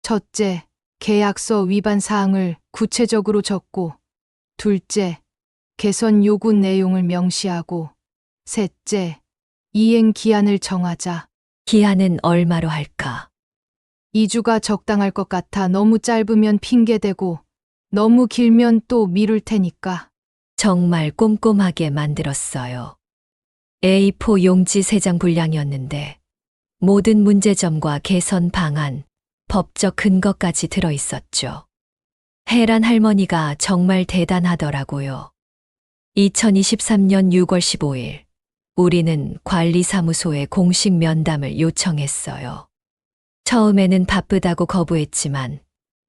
첫째, 계약서 위반 사항을 구체적으로 적고, 둘째, 개선 요구 내용을 명시하고, 셋째, 이행 기한을 정하자. 기한은 얼마로 할까? 2주가 적당할 것 같아. 너무 짧으면 핑계대고, 너무 길면 또 미룰 테니까. 정말 꼼꼼하게 만들었어요. A4 용지 3장 분량이었는데 모든 문제점과 개선 방안, 법적 근거까지 들어있었죠. 혜란 할머니가 정말 대단하더라고요. 2023년 6월 15일, 우리는 관리사무소에 공식 면담을 요청했어요. 처음에는 바쁘다고 거부했지만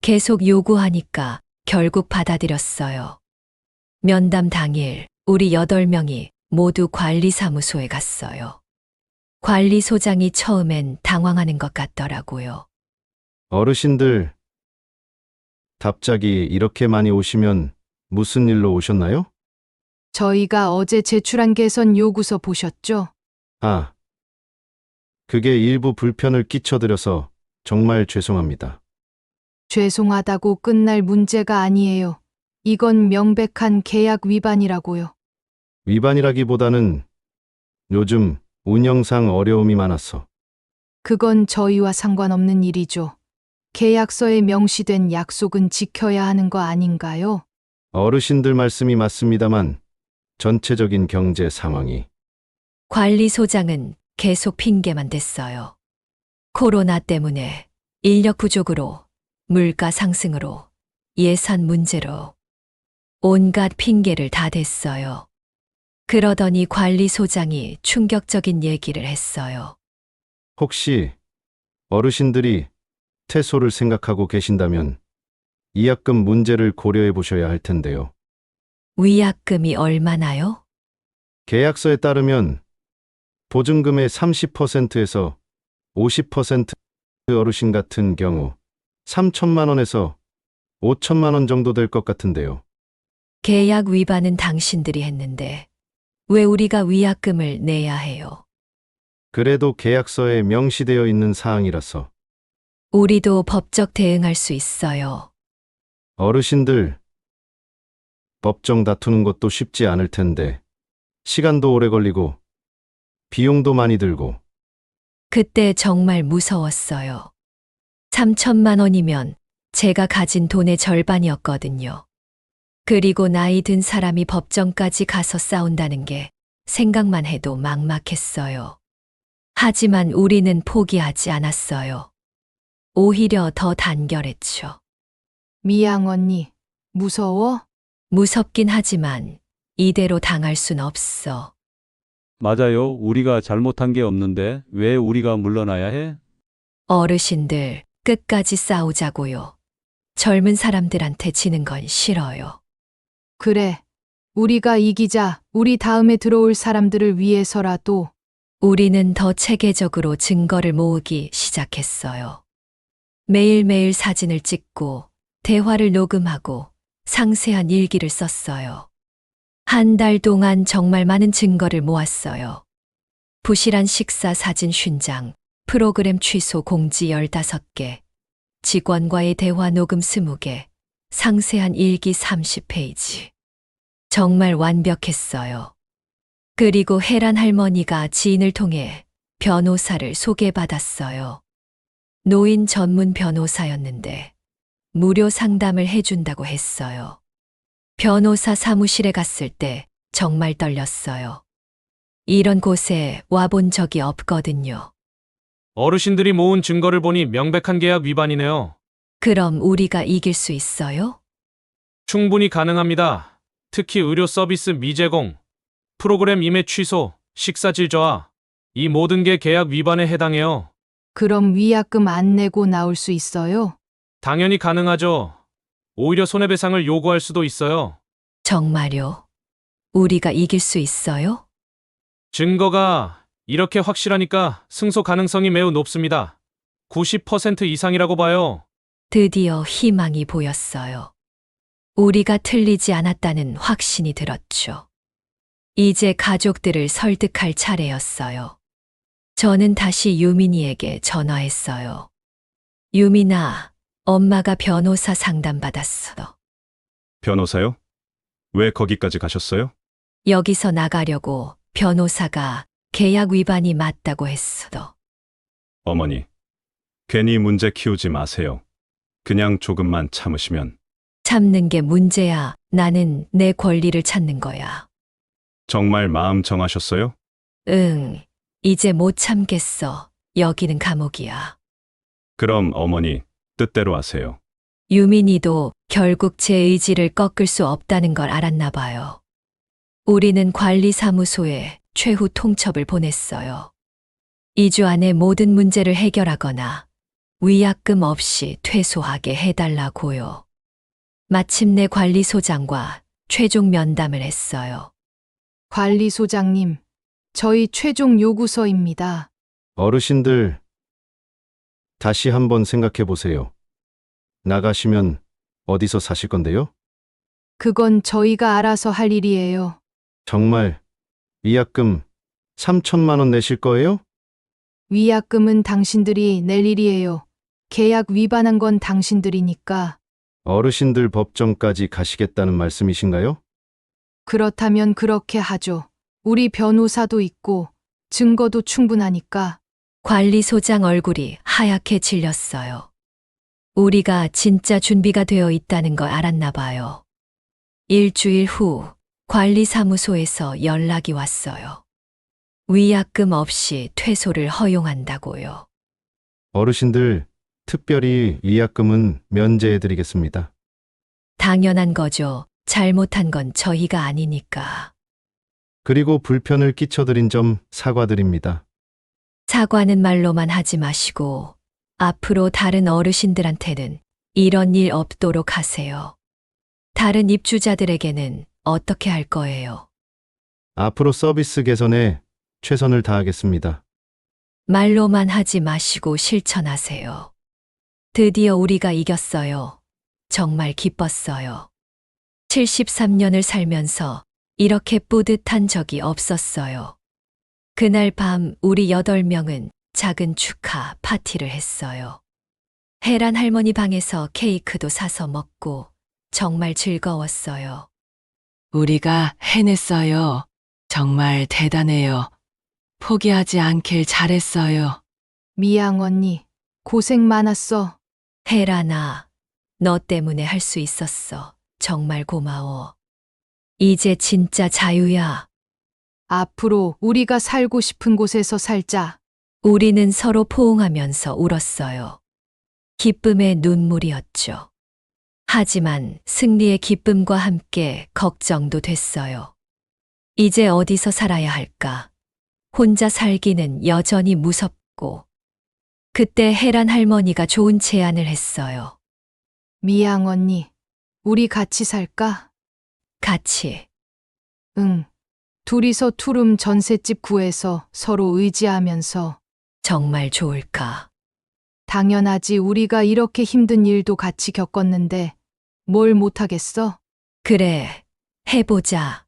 계속 요구하니까 결국 받아들였어요. 면담 당일 우리 8명이 모두 관리사무소에 갔어요. 관리소장이 처음엔 당황하는 것 같더라고요. 어르신들, 갑자기 이렇게 많이 오시면 무슨 일로 오셨나요? 저희가 어제 제출한 개선 요구서 보셨죠? 아, 그게 일부 불편을 끼쳐드려서 정말 죄송합니다. 죄송하다고 끝날 문제가 아니에요. 이건 명백한 계약 위반이라고요. 위반이라기보다는 요즘 운영상 어려움이 많아서. 그건 저희와 상관없는 일이죠. 계약서에 명시된 약속은 지켜야 하는 거 아닌가요? 어르신들 말씀이 맞습니다만 전체적인 경제 상황이. 관리소장은 계속 핑계만 댔어요. 코로나 때문에 인력 부족으로, 물가 상승으로, 예산 문제로 온갖 핑계를 다 댔어요. 그러더니 관리소장이 충격적인 얘기를 했어요. 혹시 어르신들이 퇴소를 생각하고 계신다면 위약금 문제를 고려해 보셔야 할 텐데요. 위약금이 얼마나요? 계약서에 따르면 보증금의 30%에서 50% 어르신 같은 경우 3천만 원에서 5천만 원 정도 될 것 같은데요. 계약 위반은 당신들이 했는데 왜 우리가 위약금을 내야 해요? 그래도 계약서에 명시되어 있는 사항이라서. 우리도 법적 대응할 수 있어요. 어르신들, 법정 다투는 것도 쉽지 않을 텐데 시간도 오래 걸리고 비용도 많이 들고 그때 정말 무서웠어요. 3천만 원이면 제가 가진 돈의 절반이었거든요. 그리고 나이 든 사람이 법정까지 가서 싸운다는 게 생각만 해도 막막했어요. 하지만 우리는 포기하지 않았어요. 오히려 더 단결했죠. 미양 언니, 무서워? 무섭긴 하지만 이대로 당할 순 없어. 맞아요. 우리가 잘못한 게 없는데 왜 우리가 물러나야 해? 어르신들, 끝까지 싸우자고요. 젊은 사람들한테 지는 건 싫어요. 그래. 우리가 이기자. 우리 다음에 들어올 사람들을 위해서라도. 우리는 더 체계적으로 증거를 모으기 시작했어요. 매일매일 사진을 찍고 대화를 녹음하고 상세한 일기를 썼어요. 한 달 동안 정말 많은 증거를 모았어요. 부실한 식사 사진 50장, 프로그램 취소 공지 15개, 직원과의 대화 녹음 20개, 상세한 일기 30페이지. 정말 완벽했어요. 그리고 혜란 할머니가 지인을 통해 변호사를 소개받았어요. 노인 전문 변호사였는데 무료 상담을 해준다고 했어요. 변호사 사무실에 갔을 때 정말 떨렸어요. 이런 곳에 와본 적이 없거든요. 어르신들이 모은 증거를 보니 명백한 계약 위반이네요. 그럼 우리가 이길 수 있어요? 충분히 가능합니다. 특히 의료 서비스 미제공, 프로그램 임해 취소, 식사 질 저하, 이 모든 게 계약 위반에 해당해요. 그럼 위약금 안 내고 나올 수 있어요? 당연히 가능하죠. 오히려 손해배상을 요구할 수도 있어요. 정말요? 우리가 이길 수 있어요? 증거가 이렇게 확실하니까 승소 가능성이 매우 높습니다. 90% 이상이라고 봐요. 드디어 희망이 보였어요. 우리가 틀리지 않았다는 확신이 들었죠. 이제 가족들을 설득할 차례였어요. 저는 다시 유민이에게 전화했어요. 유민아, 엄마가 변호사 상담받았어. 변호사요? 왜 거기까지 가셨어요? 여기서 나가려고 변호사가 계약 위반이 맞다고 했어. 어머니, 괜히 문제 키우지 마세요. 그냥 조금만 참으시면. 참는 게 문제야. 나는 내 권리를 찾는 거야. 정말 마음 정하셨어요? 응, 이제 못 참겠어. 여기는 감옥이야. 그럼 어머니, 뜻대로 하세요. 유민이도 결국 제 의지를 꺾을 수 없다는 걸 알았나 봐요. 우리는 관리사무소에 최후 통첩을 보냈어요. 2주 안에 모든 문제를 해결하거나 위약금 없이 퇴소하게 해달라고요. 마침내 관리소장과 최종 면담을 했어요. 관리소장님, 저희 최종 요구서입니다. 어르신들, 다시 한번 생각해 보세요. 나가시면 어디서 사실 건데요? 그건 저희가 알아서 할 일이에요. 정말 위약금 3천만 원 내실 거예요? 위약금은 당신들이 낼 일이에요. 계약 위반한 건 당신들이니까. 어르신들 법정까지 가시겠다는 말씀이신가요? 그렇다면 그렇게 하죠. 우리 변호사도 있고 증거도 충분하니까. 관리소장 얼굴이 하얗게 질렸어요. 우리가 진짜 준비가 되어 있다는 걸 알았나 봐요. 일주일 후 관리사무소에서 연락이 왔어요. 위약금 없이 퇴소를 허용한다고요. 어르신들, 특별히 위약금은 면제해 드리겠습니다. 당연한 거죠. 잘못한 건 저희가 아니니까. 그리고 불편을 끼쳐드린 점 사과드립니다. 사과는 말로만 하지 마시고 앞으로 다른 어르신들한테는 이런 일 없도록 하세요. 다른 입주자들에게는 어떻게 할 거예요? 앞으로 서비스 개선에 최선을 다하겠습니다. 말로만 하지 마시고 실천하세요. 드디어 우리가 이겼어요. 정말 기뻤어요. 73년을 살면서 이렇게 뿌듯한 적이 없었어요. 그날 밤 우리 8명은 작은 축하 파티를 했어요. 혜란 할머니 방에서 케이크도 사서 먹고 정말 즐거웠어요. 우리가 해냈어요. 정말 대단해요. 포기하지 않길 잘했어요. 미양 언니, 고생 많았어. 혜란아, 너 때문에 할 수 있었어. 정말 고마워. 이제 진짜 자유야. 앞으로 우리가 살고 싶은 곳에서 살자. 우리는 서로 포옹하면서 울었어요. 기쁨의 눈물이었죠. 하지만 승리의 기쁨과 함께 걱정도 됐어요. 이제 어디서 살아야 할까? 혼자 살기는 여전히 무섭고. 그때 혜란 할머니가 좋은 제안을 했어요. 미양 언니, 우리 같이 살까? 같이. 응. 둘이서 투룸 전셋집 구해서 서로 의지하면서. 정말 좋을까? 당연하지. 우리가 이렇게 힘든 일도 같이 겪었는데 뭘 못하겠어? 그래, 해보자.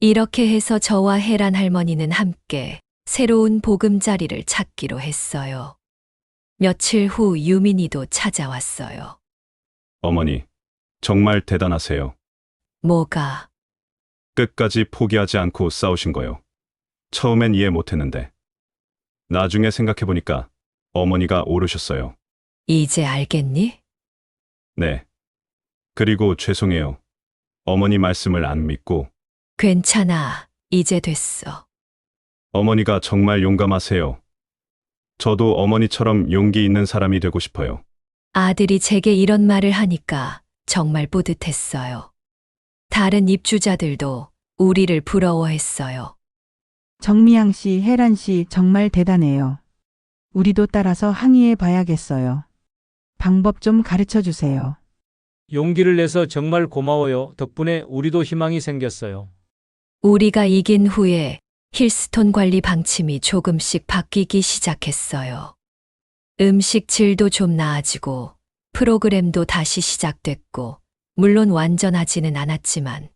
이렇게 해서 저와 혜란 할머니는 함께 새로운 보금자리를 찾기로 했어요. 며칠 후 유민이도 찾아왔어요. 어머니, 정말 대단하세요. 뭐가? 끝까지 포기하지 않고 싸우신 거요. 처음엔 이해 못했는데. 나중에 생각해보니까 어머니가 옳으셨어요. 이제 알겠니? 네. 그리고 죄송해요. 어머니 말씀을 안 믿고. 괜찮아. 이제 됐어. 어머니가 정말 용감하세요. 저도 어머니처럼 용기 있는 사람이 되고 싶어요. 아들이 제게 이런 말을 하니까 정말 뿌듯했어요. 다른 입주자들도 우리를 부러워했어요. 정미양 씨, 혜란 씨 정말 대단해요. 우리도 따라서 항의해 봐야겠어요. 방법 좀 가르쳐 주세요. 용기를 내서 정말 고마워요. 덕분에 우리도 희망이 생겼어요. 우리가 이긴 후에 힐스톤 관리 방침이 조금씩 바뀌기 시작했어요. 음식 질도 좀 나아지고 프로그램도 다시 시작됐고, 물론 완전하지는 않았지만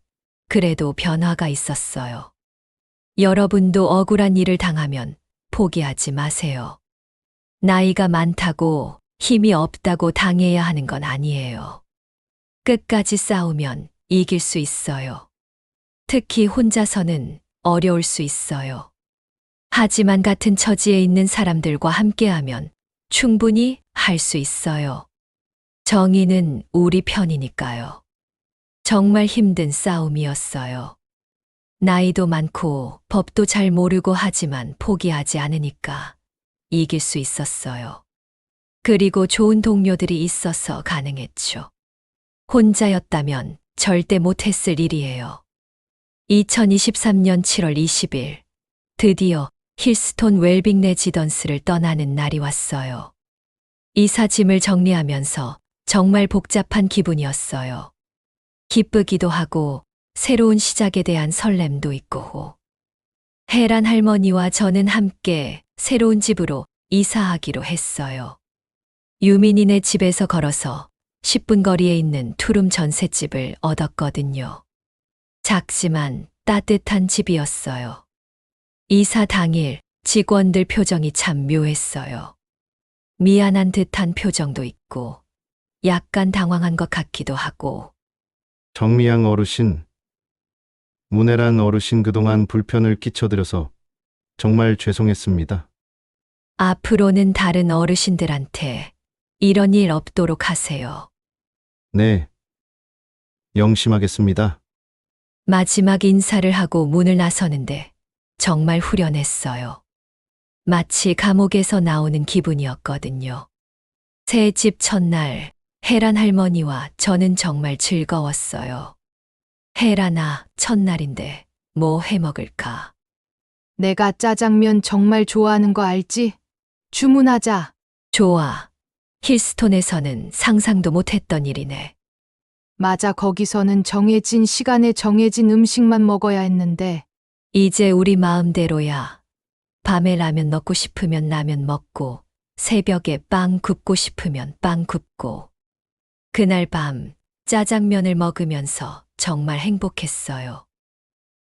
그래도 변화가 있었어요. 여러분도 억울한 일을 당하면 포기하지 마세요. 나이가 많다고 힘이 없다고 당해야 하는 건 아니에요. 끝까지 싸우면 이길 수 있어요. 특히 혼자서는 어려울 수 있어요. 하지만 같은 처지에 있는 사람들과 함께하면 충분히 할 수 있어요. 정의는 우리 편이니까요. 정말 힘든 싸움이었어요. 나이도 많고 법도 잘 모르고 하지만 포기하지 않으니까 이길 수 있었어요. 그리고 좋은 동료들이 있어서 가능했죠. 혼자였다면 절대 못했을 일이에요. 2023년 7월 20일, 드디어 힐스톤 웰빙 레지던스를 떠나는 날이 왔어요. 이사짐을 정리하면서 정말 복잡한 기분이었어요. 기쁘기도 하고 새로운 시작에 대한 설렘도 있고. 혜란 할머니와 저는 함께 새로운 집으로 이사하기로 했어요. 유민이네 집에서 걸어서 10분 거리에 있는 투룸 전셋집을 얻었거든요. 작지만 따뜻한 집이었어요. 이사 당일 직원들 표정이 참 묘했어요. 미안한 듯한 표정도 있고 약간 당황한 것 같기도 하고. 정미양 어르신, 문혜란 어르신 그동안 불편을 끼쳐드려서 정말 죄송했습니다. 앞으로는 다른 어르신들한테 이런 일 없도록 하세요. 네, 명심하겠습니다. 마지막 인사를 하고 문을 나서는데 정말 후련했어요. 마치 감옥에서 나오는 기분이었거든요. 새 집 첫날, 혜란 할머니와 저는 정말 즐거웠어요. 혜란아, 첫날인데 뭐 해먹을까? 내가 짜장면 정말 좋아하는 거 알지? 주문하자. 좋아. 힐스톤에서는 상상도 못했던 일이네. 맞아, 거기서는 정해진 시간에 정해진 음식만 먹어야 했는데. 이제 우리 마음대로야. 밤에 라면 먹고 싶으면 라면 먹고, 새벽에 빵 굽고 싶으면 빵 굽고. 그날 밤 짜장면을 먹으면서 정말 행복했어요.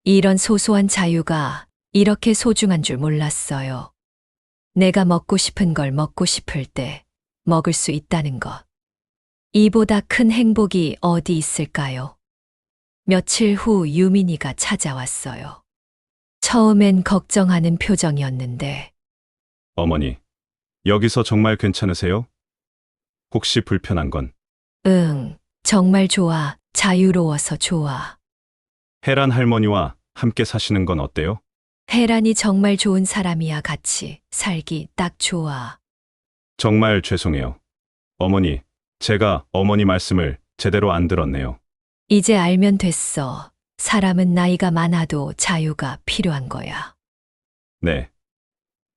이런 소소한 자유가 이렇게 소중한 줄 몰랐어요. 내가 먹고 싶은 걸 먹고 싶을 때 먹을 수 있다는 것. 이보다 큰 행복이 어디 있을까요? 며칠 후 유민이가 찾아왔어요. 처음엔 걱정하는 표정이었는데 어머니, 여기서 정말 괜찮으세요? 혹시 불편한 건? 응, 정말 좋아. 자유로워서 좋아. 혜란 할머니와 함께 사시는 건 어때요? 혜란이 정말 좋은 사람이야. 같이 살기 딱 좋아. 정말 죄송해요. 어머니, 제가 어머니 말씀을 제대로 안 들었네요. 이제 알면 됐어. 사람은 나이가 많아도 자유가 필요한 거야. 네.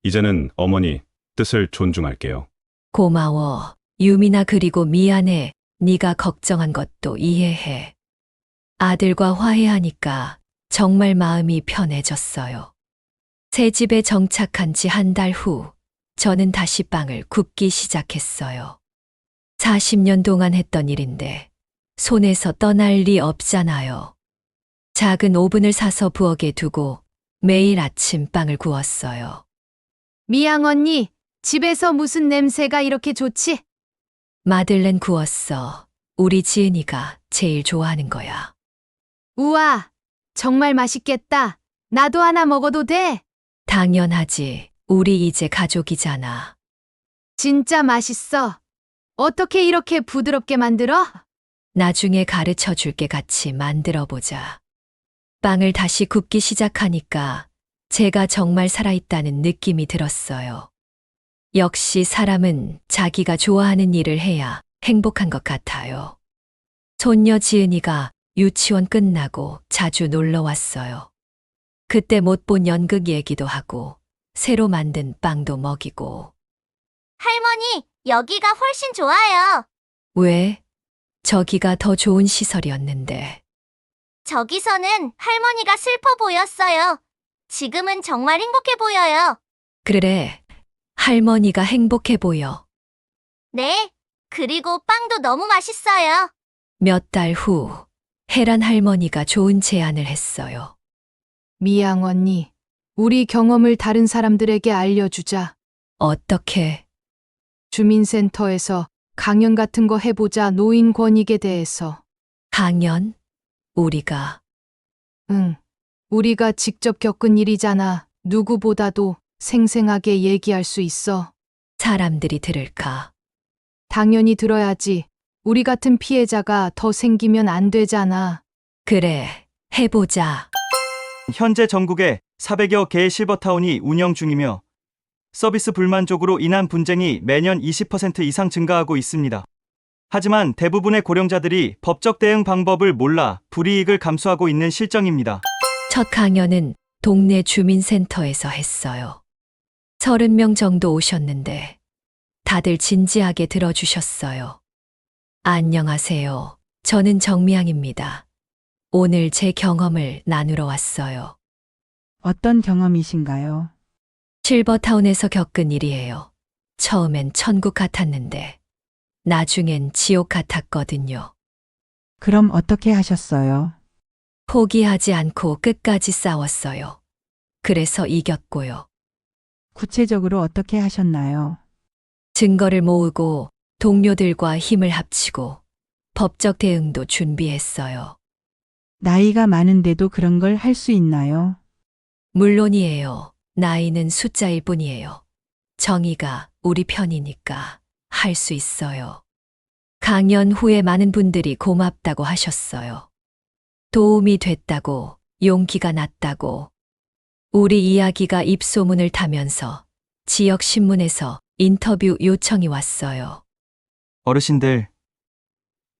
이제는 어머니 뜻을 존중할게요. 고마워. 유미나 그리고 미안해. 네가 걱정한 것도 이해해. 아들과 화해하니까 정말 마음이 편해졌어요. 새 집에 정착한 지 한 달 후, 저는 다시 빵을 굽기 시작했어요. 40년 동안 했던 일인데 손에서 떠날 리 없잖아요. 작은 오븐을 사서 부엌에 두고 매일 아침 빵을 구웠어요. 미양 언니, 집에서 무슨 냄새가 이렇게 좋지? 마들렌 구웠어. 우리 지은이가 제일 좋아하는 거야. 우와, 정말 맛있겠다. 나도 하나 먹어도 돼? 당연하지. 우리 이제 가족이잖아. 진짜 맛있어. 어떻게 이렇게 부드럽게 만들어? 나중에 가르쳐 줄게. 같이 만들어 보자. 빵을 다시 굽기 시작하니까 제가 정말 살아있다는 느낌이 들었어요. 역시 사람은 자기가 좋아하는 일을 해야 행복한 것 같아요. 손녀 지은이가 유치원 끝나고 자주 놀러 왔어요. 그때 못 본 연극 얘기도 하고 새로 만든 빵도 먹이고. 할머니, 여기가 훨씬 좋아요. 왜? 저기가 더 좋은 시설이었는데. 저기서는 할머니가 슬퍼 보였어요. 지금은 정말 행복해 보여요. 그래. 할머니가 행복해 보여. 네, 그리고 빵도 너무 맛있어요. 몇 달 후, 혜란 할머니가 좋은 제안을 했어요. 미양 언니, 우리 경험을 다른 사람들에게 알려주자. 어떻게? 주민센터에서 강연 같은 거 해보자. 노인 권익에 대해서. 강연? 우리가? 응. 우리가 직접 겪은 일이잖아. 누구보다도 생생하게 얘기할 수 있어. 사람들이 들을까? 당연히 들어야지. 우리 같은 피해자가 더 생기면 안 되잖아. 그래, 해보자. 현재 전국에 400여 개의 실버타운이 운영 중이며 서비스 불만족으로 인한 분쟁이 매년 20% 이상 증가하고 있습니다. 하지만 대부분의 고령자들이 법적 대응 방법을 몰라 불이익을 감수하고 있는 실정입니다. 첫 강연은 동네 주민센터에서 했어요. 30명 정도 오셨는데 다들 진지하게 들어주셨어요. 안녕하세요. 저는 정미양입니다. 오늘 제 경험을 나누러 왔어요. 어떤 경험이신가요? 실버타운에서 겪은 일이에요. 처음엔 천국 같았는데 나중엔 지옥 같았거든요. 그럼 어떻게 하셨어요? 포기하지 않고 끝까지 싸웠어요. 그래서 이겼고요. 구체적으로 어떻게 하셨나요? 증거를 모으고 동료들과 힘을 합치고 법적 대응도 준비했어요. 나이가 많은데도 그런 걸 할 수 있나요? 물론이에요. 나이는 숫자일 뿐이에요. 정의가 우리 편이니까 할 수 있어요. 강연 후에 많은 분들이 고맙다고 하셨어요. 도움이 됐다고, 용기가 났다고. 우리 이야기가 입소문을 타면서 지역 신문에서 인터뷰 요청이 왔어요. 어르신들,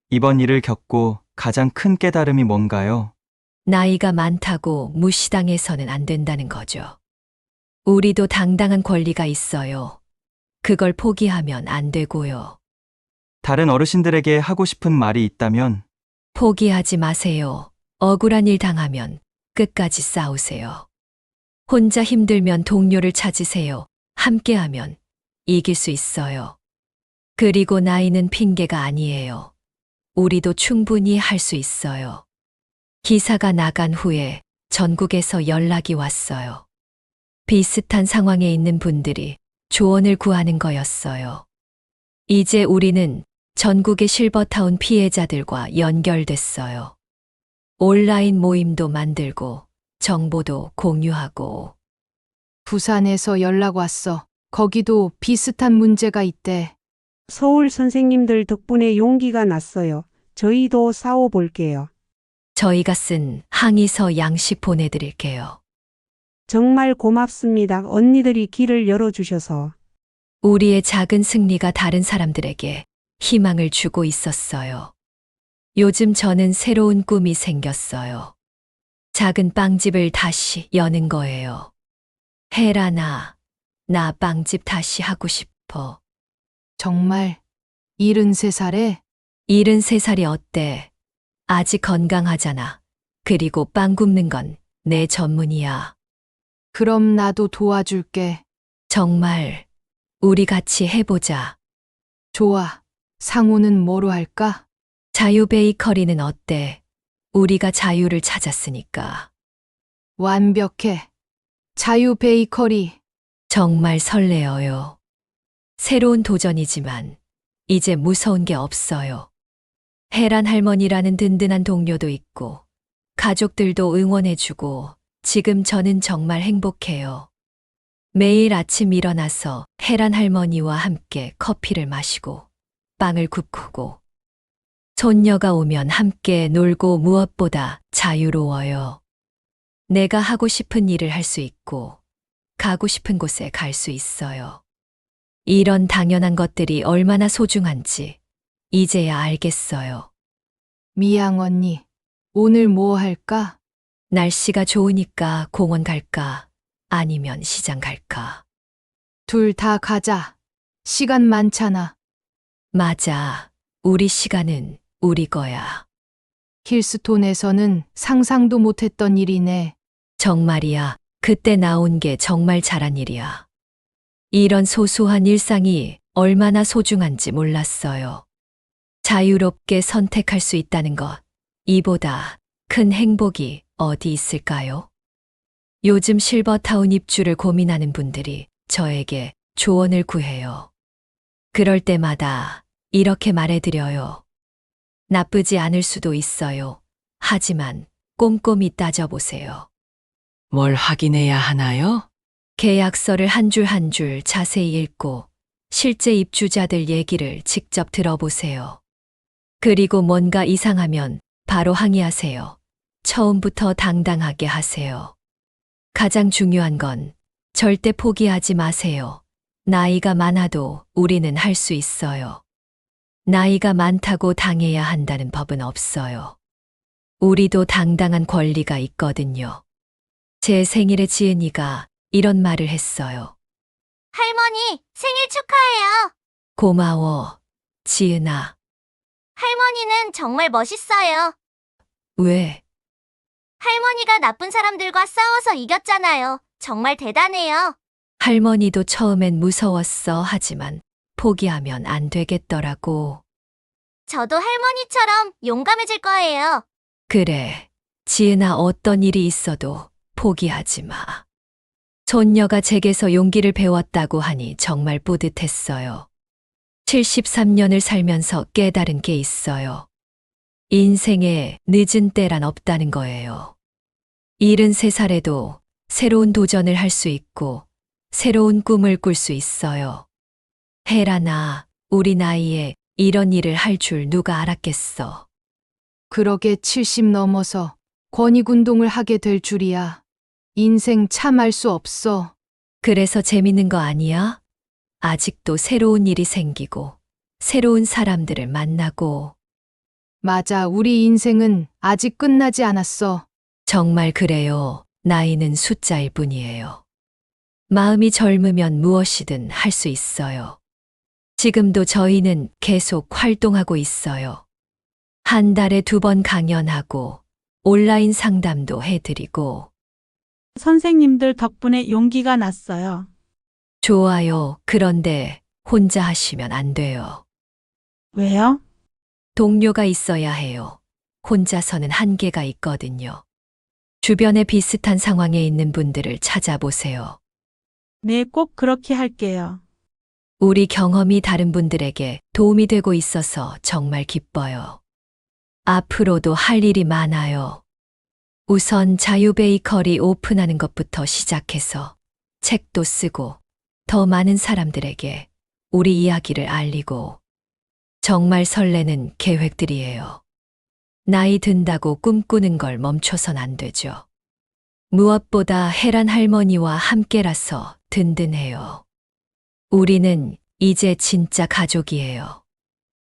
이번 일을 겪고 가장 큰 깨달음이 뭔가요? 나이가 많다고 무시당해서는 안 된다는 거죠. 우리도 당당한 권리가 있어요. 그걸 포기하면 안 되고요. 다른 어르신들에게 하고 싶은 말이 있다면 포기하지 마세요. 억울한 일 당하면 끝까지 싸우세요. 혼자 힘들면 동료를 찾으세요. 함께하면 이길 수 있어요. 그리고 나이는 핑계가 아니에요. 우리도 충분히 할 수 있어요. 기사가 나간 후에 전국에서 연락이 왔어요. 비슷한 상황에 있는 분들이 조언을 구하는 거였어요. 이제 우리는 전국의 실버타운 피해자들과 연결됐어요. 온라인 모임도 만들고 정보도 공유하고. 부산에서 연락 왔어. 거기도 비슷한 문제가 있대. 서울 선생님들 덕분에 용기가 났어요. 저희도 싸워볼게요. 저희가 쓴 항의서 양식 보내드릴게요. 정말 고맙습니다. 언니들이 길을 열어주셔서. 우리의 작은 승리가 다른 사람들에게 희망을 주고 있었어요. 요즘 저는 새로운 꿈이 생겼어요. 작은 빵집을 다시 여는 거예요. 혜란아, 나 빵집 다시 하고 싶어. 정말 73살에? 73살이 어때? 아직 건강하잖아. 그리고 빵 굽는 건 내 전문이야. 그럼 나도 도와줄게. 정말 우리 같이 해보자. 좋아. 상호는 뭐로 할까? 자유 베이커리는 어때? 우리가 자유를 찾았으니까. 완벽해. 자유 베이커리. 정말 설레어요. 새로운 도전이지만 이제 무서운 게 없어요. 혜란 할머니라는 든든한 동료도 있고 가족들도 응원해주고 지금 저는 정말 행복해요. 매일 아침 일어나서 혜란 할머니와 함께 커피를 마시고 빵을 굽고 손녀가 오면 함께 놀고 무엇보다 자유로워요. 내가 하고 싶은 일을 할 수 있고 가고 싶은 곳에 갈 수 있어요. 이런 당연한 것들이 얼마나 소중한지 이제야 알겠어요. 미양 언니, 오늘 뭐 할까? 날씨가 좋으니까 공원 갈까? 아니면 시장 갈까? 둘 다 가자. 시간 많잖아. 맞아. 우리 시간은 우리 거야. 힐스톤에서는 상상도 못했던 일이네. 정말이야. 그때 나온 게 정말 잘한 일이야. 이런 소소한 일상이 얼마나 소중한지 몰랐어요. 자유롭게 선택할 수 있다는 것, 이보다 큰 행복이 어디 있을까요? 요즘 실버타운 입주를 고민하는 분들이 저에게 조언을 구해요. 그럴 때마다 이렇게 말해드려요. 나쁘지 않을 수도 있어요. 하지만 꼼꼼히 따져보세요. 뭘 확인해야 하나요? 계약서를 한 줄 한 줄 자세히 읽고 실제 입주자들 얘기를 직접 들어보세요. 그리고 뭔가 이상하면 바로 항의하세요. 처음부터 당당하게 하세요. 가장 중요한 건 절대 포기하지 마세요. 나이가 많아도 우리는 할 수 있어요. 나이가 많다고 당해야 한다는 법은 없어요. 우리도 당당한 권리가 있거든요. 제 생일에 지은이가 이런 말을 했어요. 할머니, 생일 축하해요. 고마워, 지은아. 할머니는 정말 멋있어요. 왜? 할머니가 나쁜 사람들과 싸워서 이겼잖아요. 정말 대단해요. 할머니도 처음엔 무서웠어. 하지만 포기하면 안 되겠더라고. 저도 할머니처럼 용감해질 거예요. 그래, 지은아, 어떤 일이 있어도 포기하지 마. 손녀가 제게서 용기를 배웠다고 하니 정말 뿌듯했어요. 73년을 살면서 깨달은 게 있어요. 인생에 늦은 때란 없다는 거예요. 73살에도 새로운 도전을 할 수 있고 새로운 꿈을 꿀 수 있어요. 혜란아, 우리 나이에 이런 일을 할 줄 누가 알았겠어. 그러게 70 넘어서 권익운동을 하게 될 줄이야. 인생 참 알 수 없어. 그래서 재밌는 거 아니야? 아직도 새로운 일이 생기고 새로운 사람들을 만나고. 맞아, 우리 인생은 아직 끝나지 않았어. 정말 그래요. 나이는 숫자일 뿐이에요. 마음이 젊으면 무엇이든 할 수 있어요. 지금도 저희는 계속 활동하고 있어요. 한 달에 2번 강연하고 온라인 상담도 해드리고. 선생님들 덕분에 용기가 났어요. 좋아요. 그런데 혼자 하시면 안 돼요. 왜요? 동료가 있어야 해요. 혼자서는 한계가 있거든요. 주변에 비슷한 상황에 있는 분들을 찾아보세요. 네, 꼭 그렇게 할게요. 우리 경험이 다른 분들에게 도움이 되고 있어서 정말 기뻐요. 앞으로도 할 일이 많아요. 우선 자유 베이커리 오픈하는 것부터 시작해서 책도 쓰고 더 많은 사람들에게 우리 이야기를 알리고 정말 설레는 계획들이에요. 나이 든다고 꿈꾸는 걸 멈춰선 안 되죠. 무엇보다 혜란 할머니와 함께라서 든든해요. 우리는 이제 진짜 가족이에요.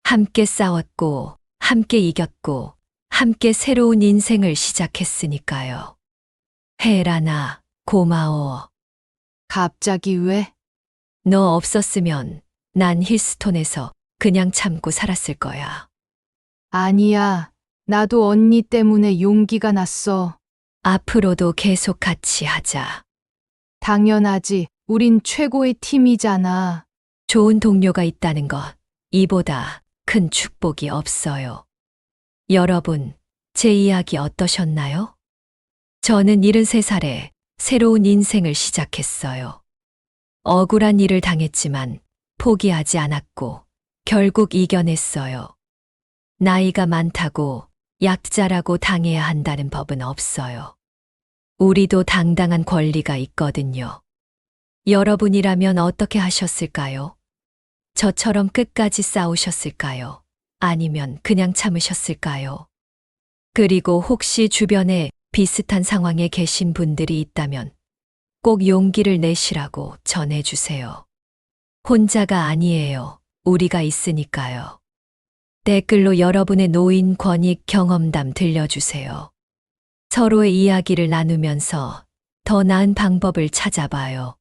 함께 싸웠고, 함께 이겼고, 함께 새로운 인생을 시작했으니까요. 혜란아, 고마워. 갑자기 왜? 너 없었으면 난 힐스톤에서 그냥 참고 살았을 거야. 아니야. 나도 언니 때문에 용기가 났어. 앞으로도 계속 같이 하자. 당연하지. 우린 최고의 팀이잖아. 좋은 동료가 있다는 것, 이보다 큰 축복이 없어요. 여러분, 제 이야기 어떠셨나요? 저는 73살에 새로운 인생을 시작했어요. 억울한 일을 당했지만 포기하지 않았고 결국 이겨냈어요. 나이가 많다고 약자라고 당해야 한다는 법은 없어요. 우리도 당당한 권리가 있거든요. 여러분이라면 어떻게 하셨을까요? 저처럼 끝까지 싸우셨을까요? 아니면 그냥 참으셨을까요? 그리고 혹시 주변에 비슷한 상황에 계신 분들이 있다면 꼭 용기를 내시라고 전해주세요. 혼자가 아니에요. 우리가 있으니까요. 댓글로 여러분의 노인 권익 경험담 들려주세요. 서로의 이야기를 나누면서 더 나은 방법을 찾아봐요.